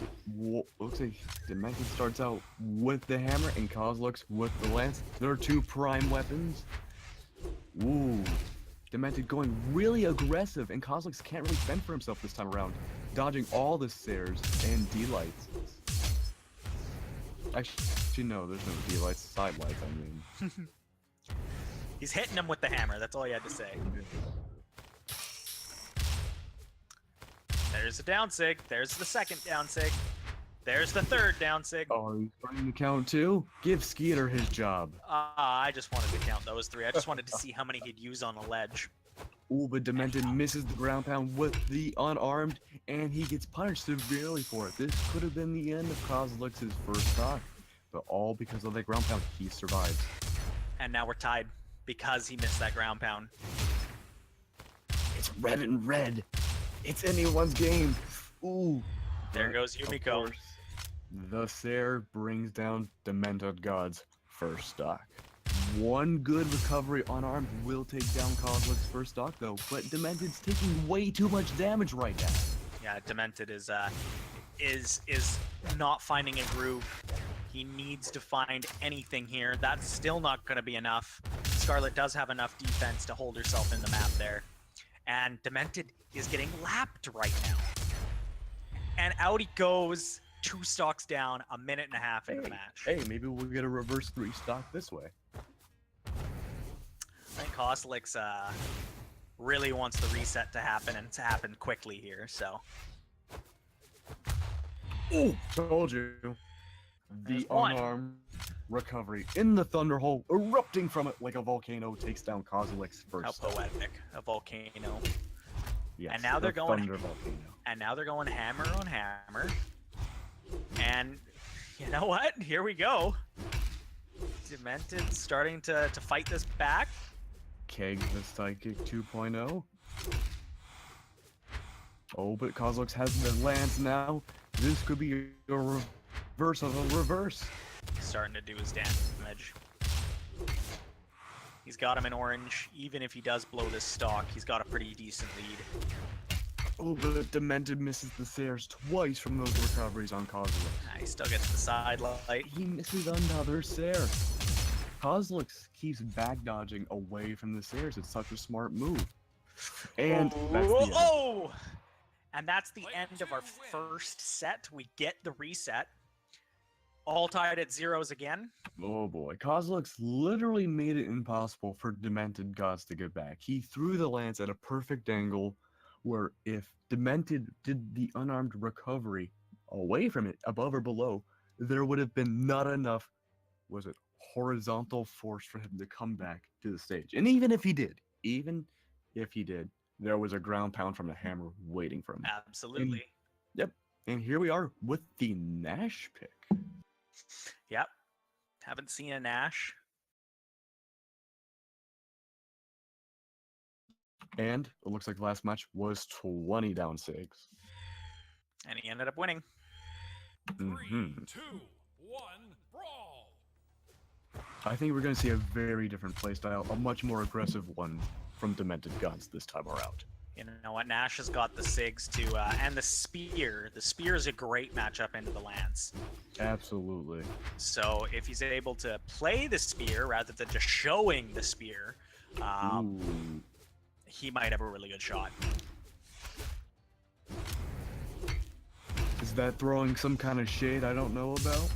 Demented starts out with the hammer and Kozilek with the lance. There are two prime weapons. Ooh, Demented going really aggressive, and Kozilek can't really fend for himself this time around, dodging all the stairs and D-lights. Actually, no, there's no D-lights. Side lights, I mean. He's hitting him with the hammer. That's all he had to say. There's the down sig. There's the second down sig. There's the third down sig. Oh, he's starting to count too? Give Skeeter his job. I just wanted to count those 3. I just wanted to see how many he'd use on a ledge. Ooh, but Demented misses the ground pound with the unarmed, and he gets punished severely for it. This could have been the end of Kozilek's first stock, but all because of that ground pound, he survives. And now we're tied because he missed that ground pound. It's red and red. It's anyone's game. Ooh. There But, goes of Yumiko. course, the Sare brings down Demented God's first stock. One good recovery unarmed will take down Kozilek's first stock, though, but Demented's taking way too much damage right now. Yeah, Demented is not finding a groove. He needs to find anything here. That's still not going to be enough. Scarlet does have enough defense to hold herself in the map there. And Demented is getting lapped right now. And out he goes, 2 stocks down, a minute and a half into the match. Hey, maybe we'll get a reverse 3 stock this way. I think Kozilek really wants the reset to happen, and to happen quickly here, so. Ooh, told you. There's The one. unarmed recovery in the thunder hole, erupting from it like a volcano, takes down Kozilek's How first stock. poetic. A volcano. Yes, And now the they're going- thunder volcano. And now they're going hammer on hammer. And you know what? Here we go. Demented starting to fight this back. Keg the Psychic 2.0. Oh, but Kozilek has the lance now. This could be a reverse of a reverse. Starting to do his damage. He's got him in orange. Even if he does blow this stock, he's got a pretty decent lead. Oh, but Demented misses the Sares twice from those recoveries on Kozilek. He still gets the side light. He misses another Sare. Kozilek keeps back dodging away from the Sares. It's such a smart move. And that's the end. Oh! And that's the end of our first set. We get the reset. All tied at zeros again. Oh boy, Kozilek literally made it impossible for Demented Gods to get back. He threw the lance at a perfect angle where if Demented did the unarmed recovery away from it, above or below, there would have been not enough, was it horizontal force for him to come back to the stage. And even if he did, there was a ground pound from the hammer waiting for him. Absolutely. Yep. And here we are with the Nash pick. Yep. Haven't seen a Nash. And it looks like the last match was 20 down 6. And he ended up winning. 3, Mhm. 2, 1, brawl. I think we're going to see a very different playstyle, a much more aggressive one from Demented Gods this time around. You know what? Nash has got the SIGs to, and the Spear. The Spear is a great matchup into the Lance. Absolutely. So if he's able to play the Spear rather than just showing the Spear, Ooh. he might have a really good shot. Is that throwing some kind of shade I don't know about?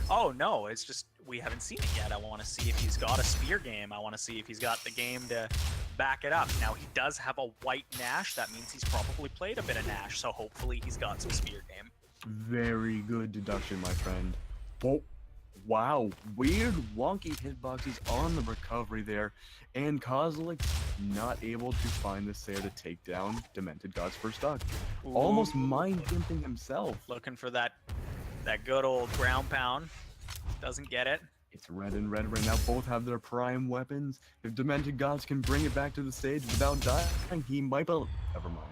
Oh no, it's just we haven't seen it yet. I want to see if he's got a Spear game. I want to see if he's got the game to back it up. Now he does have a white Nash. That means he's probably played a bit of Nash. So hopefully he's got some Spear game. Very good deduction, my friend. Oh, wow. Weird, wonky hitboxes on the recovery there. And Kozilek not able to find the Sayer to take down Demented God's first stock. Almost Ooh. mind-gimping himself. Looking for that good old ground pound. Doesn't get it. It's red and red right now. Both have their prime weapons. If Demented Gods can bring it back to the stage without dying, he might be... Never mind.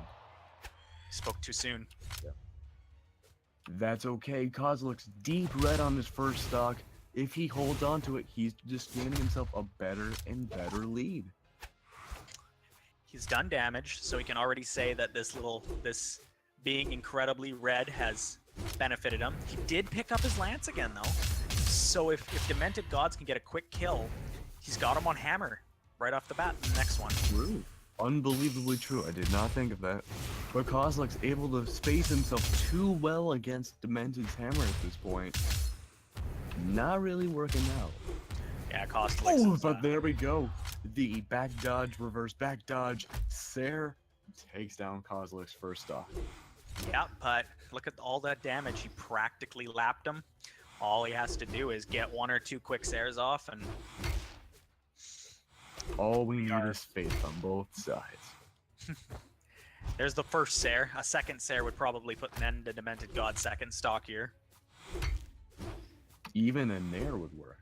Spoke too soon. That's okay. Kozilek's deep red on his first stock. If he holds on to it, he's just gaining himself a better and better lead. He's done damage, so he can already say that this being incredibly red has benefited him. He did pick up his Lance again, though. So if Demented Gods can get a quick kill, he's got him on hammer right off the bat in the next one. True. Unbelievably true. I did not think of that. But Kozilek's able to space himself too well against Demented's hammer at this point. Not really working out. Yeah, Kozilek. Oh, but there we go. The back dodge, reverse back dodge. Sayer takes down Kozilek's first stock. Yeah, but look at all that damage. He practically lapped him. All he has to do is get 1 or 2 quick Sayers off, and all we need is faith on both sides. there's the first Sayer. A second Sayer would probably put an end to Demented God's second stock here. Even a Nair would work.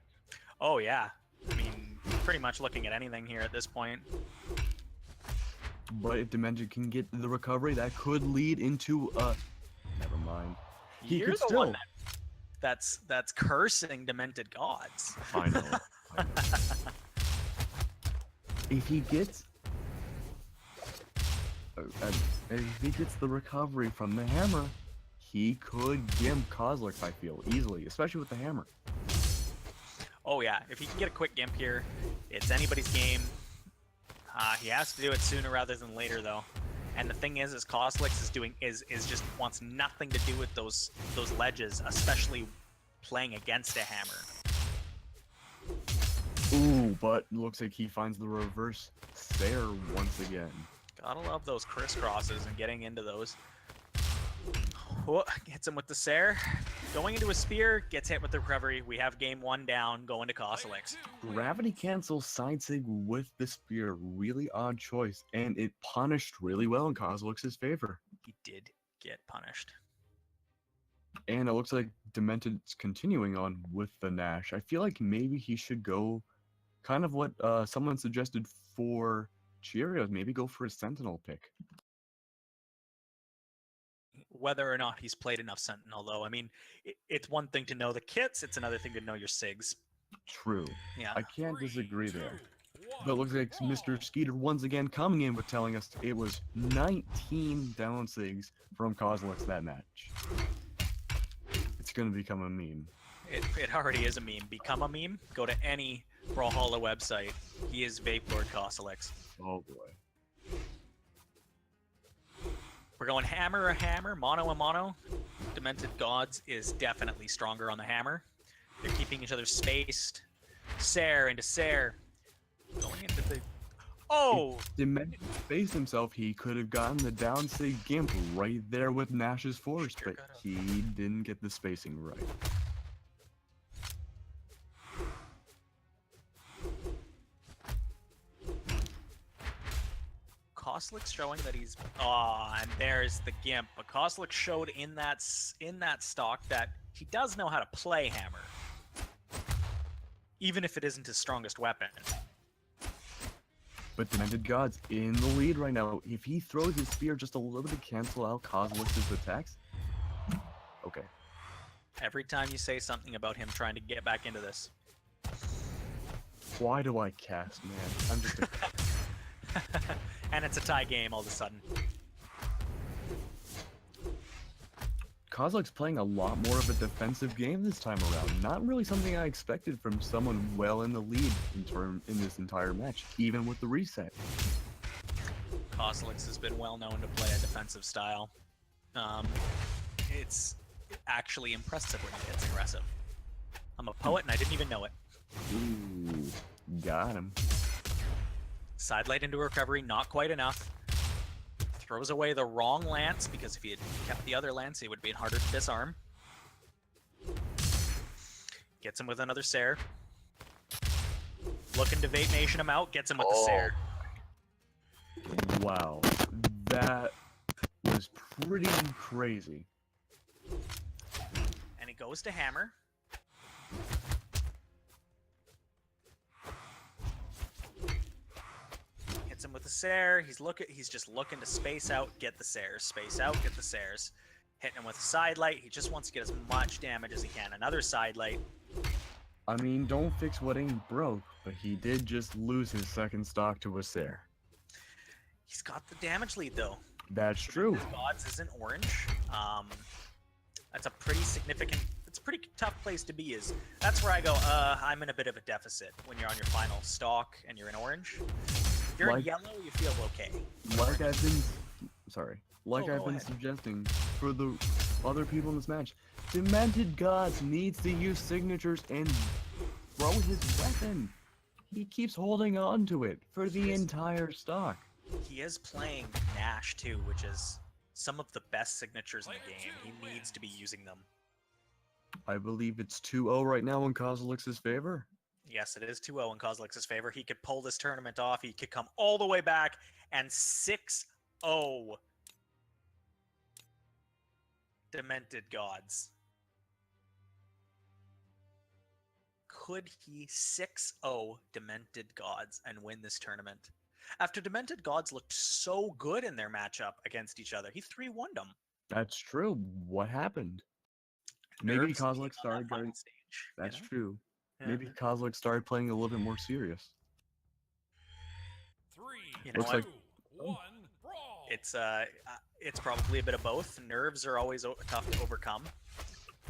Oh yeah. I mean, pretty much looking at anything here at this point. But if Demented can get the recovery, that could lead into a... Never mind. He You're could the still... one that's cursing Demented Gods. I know. If he gets... if he gets the recovery from the hammer, he could gimp Kozilek, I feel, easily, especially with the hammer. Oh yeah, if he can get a quick gimp here, it's anybody's game. He has to do it sooner rather than later, though. And the thing is Kozilek is just wants nothing to do with those ledges, especially playing against a hammer. Ooh, but looks like he finds the reverse Sayer once again. Gotta love those crisscrosses and getting into those. Oh, hits him with the Sayer. Going into a Spear, gets hit with the recovery. We have game 1 down, going to Kozilek. Gravity cancel side sig with the Spear. Really odd choice, and it punished really well in Kozilek's favor. He did get punished. And it looks like Demented's continuing on with the Nash. I feel like maybe he should go kind of what someone suggested for Cheerios. Maybe go for a Sentinel pick. Whether or not he's played enough Sentinel, though. I mean, it's one thing to know the kits, it's another thing to know your SIGs. True. Yeah. I can't disagree there. But it looks like Mr. Skeeter once again coming in with telling us it was 19 down SIGs from Kozilek that match. It's going to become a meme. It already is a meme. Become a meme. Go to any Brawlhalla website. He is Vape Lord Kozilek. Oh boy. We're going hammer a hammer, mono a mono. Demented Gods is definitely stronger on the hammer. They're keeping each other spaced. Sayer into Sayer. Going into the... Oh, Demented spaced himself, he could have gotten the down sig gimp right there with Nash's force, Sure but could've. he didn't get the spacing right. Koslik's showing that he's and there's the gimp. But Koslik showed in that stock that he does know how to play hammer, even if it isn't his strongest weapon. But Demented God's in the lead right now. If he throws his spear just a little bit to cancel out Kozlik's attacks, okay. Every time you say something about him trying to get back into this, Why do I cast, man? I'm just a and it's a tie game all of a sudden. Kozlik's playing a lot more of a defensive game this time around. Not really something I expected from someone well in the lead in this entire match, even with the reset. Koslik has been well known to play a defensive style. It's actually impressive when he gets aggressive. I'm a poet and I didn't even know it. Ooh, got him. Sidelight into recovery, not quite enough. Throws away the wrong lance, because if he had kept the other lance, it would have been harder to disarm. Gets him with another Sair. Looking to Vape Nation him out, gets him with the Sair. Wow, that was pretty crazy. And he goes to hammer. Hits him with the Sair. He's just looking to space out, get the Sairs. Space out, get the Sairs. Hitting him with a sidelight. He just wants to get as much damage as he can. Another sidelight. I mean, don't fix what ain't broke, but he did just lose his second stock to a Sair. He's got the damage lead though. That's true. Gods isn't orange. That's a pretty significant. It's a pretty tough place to be. That's where I go. I'm in a bit of a deficit when you're on your final stock and you're in orange. If you're in yellow, you feel okay. Like I've been, I've been ahead. suggesting for the other people in this match, Demented Gods needs to use signatures and throw his weapon. He keeps holding on to it for the entire stock. He is playing Nash too, which is some of the best signatures in the game. He needs to be using them. I believe it's 2-0 right now in Kozlik's favor. Yes, it is 2-0 in Kozlik's favor. He could pull this tournament off. He could come all the way back and 6-0. Demented Gods. Could he 6-0 Demented Gods and win this tournament? After Demented Gods looked so good in their matchup against each other, he 3-1'd them. That's true. What happened? Maybe Nerves Kozlik being on started that final going. stage, That's you know? true. Yeah. Maybe Kozlik started playing a little bit more serious. 3, You know Looks what? like 2, 1, brawl. It's probably a bit of both. Nerves are always tough to overcome,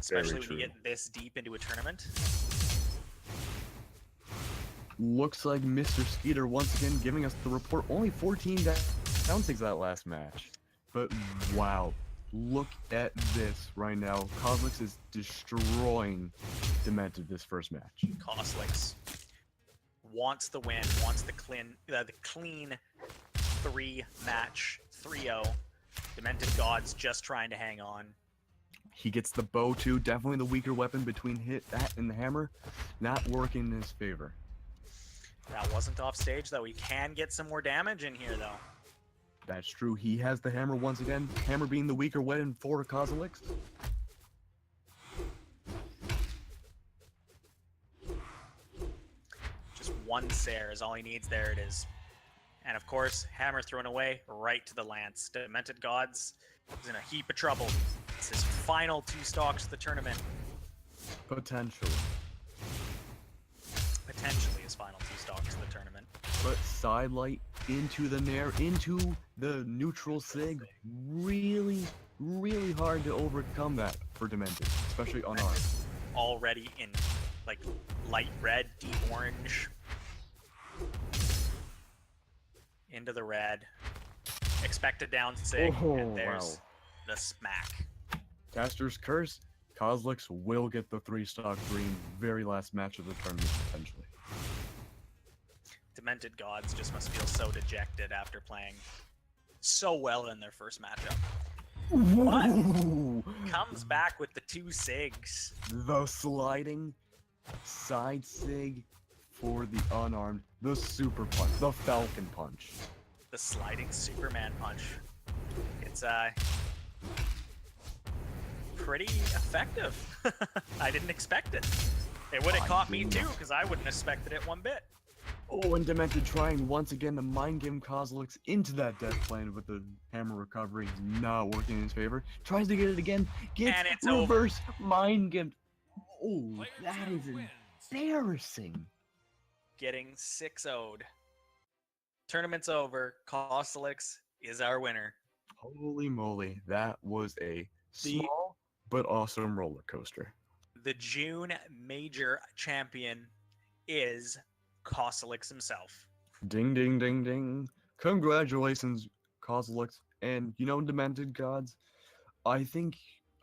especially when true. you get this deep into a tournament. Looks like Mr. Skeeter once again giving us the report. Only 14 down sigs that last match. But wow, look at this right now. Kozlik is destroying Demented this first match. Koslik wants the win, wants the clean 3-match 3-0. Demented Gods just trying to hang on. He gets the bow too, definitely the weaker weapon between that and the hammer. Not working in his favor. That wasn't off stage though. He can get some more damage in here though. That's true. He has the hammer once again. Hammer being the weaker weapon for Kozlik. Just one Sair is all he needs. There it is. And of course, hammer thrown away right to the lance. Demented Gods is in a heap of trouble. It's his final 2 stocks of the tournament. Potentially. Potentially his final 2 stocks of the tournament. But sidelight into the Nair, into the neutral sig. Really, really hard to overcome that for Demented, especially on ours. Already in like light red, deep orange. Into the red. Expect a down sig, Oh, and there's wow. the smack. Caster's Curse. Kozlik will get the 3-stock dream very last match of the tournament, potentially. Demented Gods just must feel so dejected after playing so well in their first matchup. Ooh, Comes back with the 2 SIGs. the sliding side sig for the unarmed, the super punch, the falcon punch. The sliding Superman punch. It's pretty effective. I didn't expect it. It would have caught me too, because I wouldn't have expected it one bit. Oh, and Demented trying once again to mind game Kozilek into that death plane with the hammer recovery, not working in his favor. Tries to get it again, gets And it's reverse mind game. Oh, Player that 2 is wins. embarrassing. Getting 6-0'd. Tournament's over. Kozilek is our winner. Holy moly, that was a small but awesome roller coaster. The June major champion is Kozilek himself. Ding, ding, ding, ding. Congratulations, Kozilek. And, Demented Gods, I think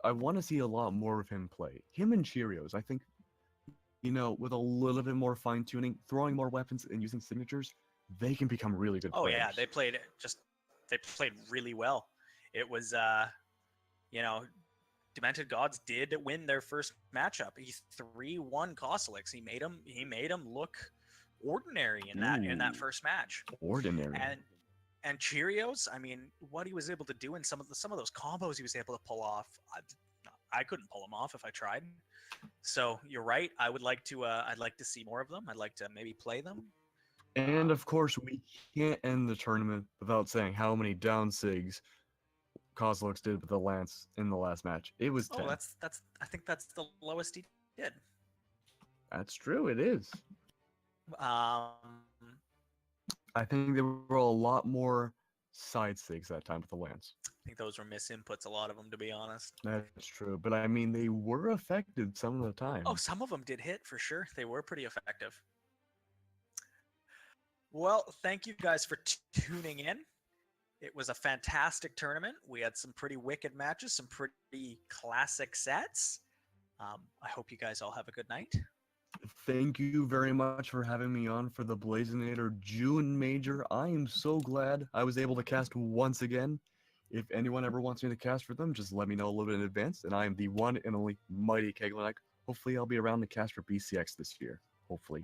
I want to see a lot more of him play. Him and Cheerios, I think, with a little bit more fine-tuning, throwing more weapons and using signatures, they can become really good Oh players. yeah, they played really well. It was Demented Gods did win their first matchup. He 3-1 Kozilek. He made him look ordinary in that Ooh. first match. Ordinary. And Cheerios, I mean, what he was able to do in some of those combos he was able to pull off, I couldn't pull them off if I tried. So you're right. I'd like to see more of them. I'd like to maybe play them. And of course, we can't end the tournament without saying how many down sigs Kozilek did with the Lance in the last match. It was 10. Oh, I think that's the lowest he did. That's true, it is. Um, I think there were a lot more side sigs that time with the Lance. I think those were misinputs, a lot of them, to be honest. That's true, but I mean, they were effective some of the time. Oh, some of them did hit for sure. They were pretty effective. Well, thank you guys for tuning in. It was a fantastic tournament. We had some pretty wicked matches, some pretty classic sets. I hope you guys all have a good night. Thank you very much for having me on for the Blazinator June Major. I am so glad I was able to cast once again. If anyone ever wants me to cast for them, just let me know a little bit in advance. And I am the one and only Mighty Keglanek. Hopefully I'll be around to cast for BCX this year. Hopefully.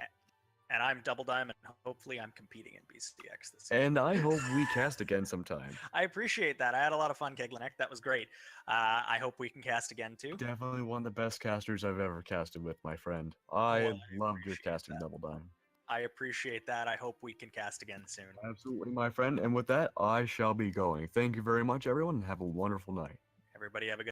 And I'm Double Diamond. Hopefully I'm competing in BCX this year. And I hope we cast again sometime. I appreciate that. I had a lot of fun, Keglanek. That was great. I hope we can cast again too. Definitely one of the best casters I've ever casted with, my friend. I Well, I loved your appreciate casting that. Double Dime. I appreciate that. I hope we can cast again soon. Absolutely, my friend. And with that, I shall be going. Thank you very much, everyone, and have a wonderful night. Everybody have a good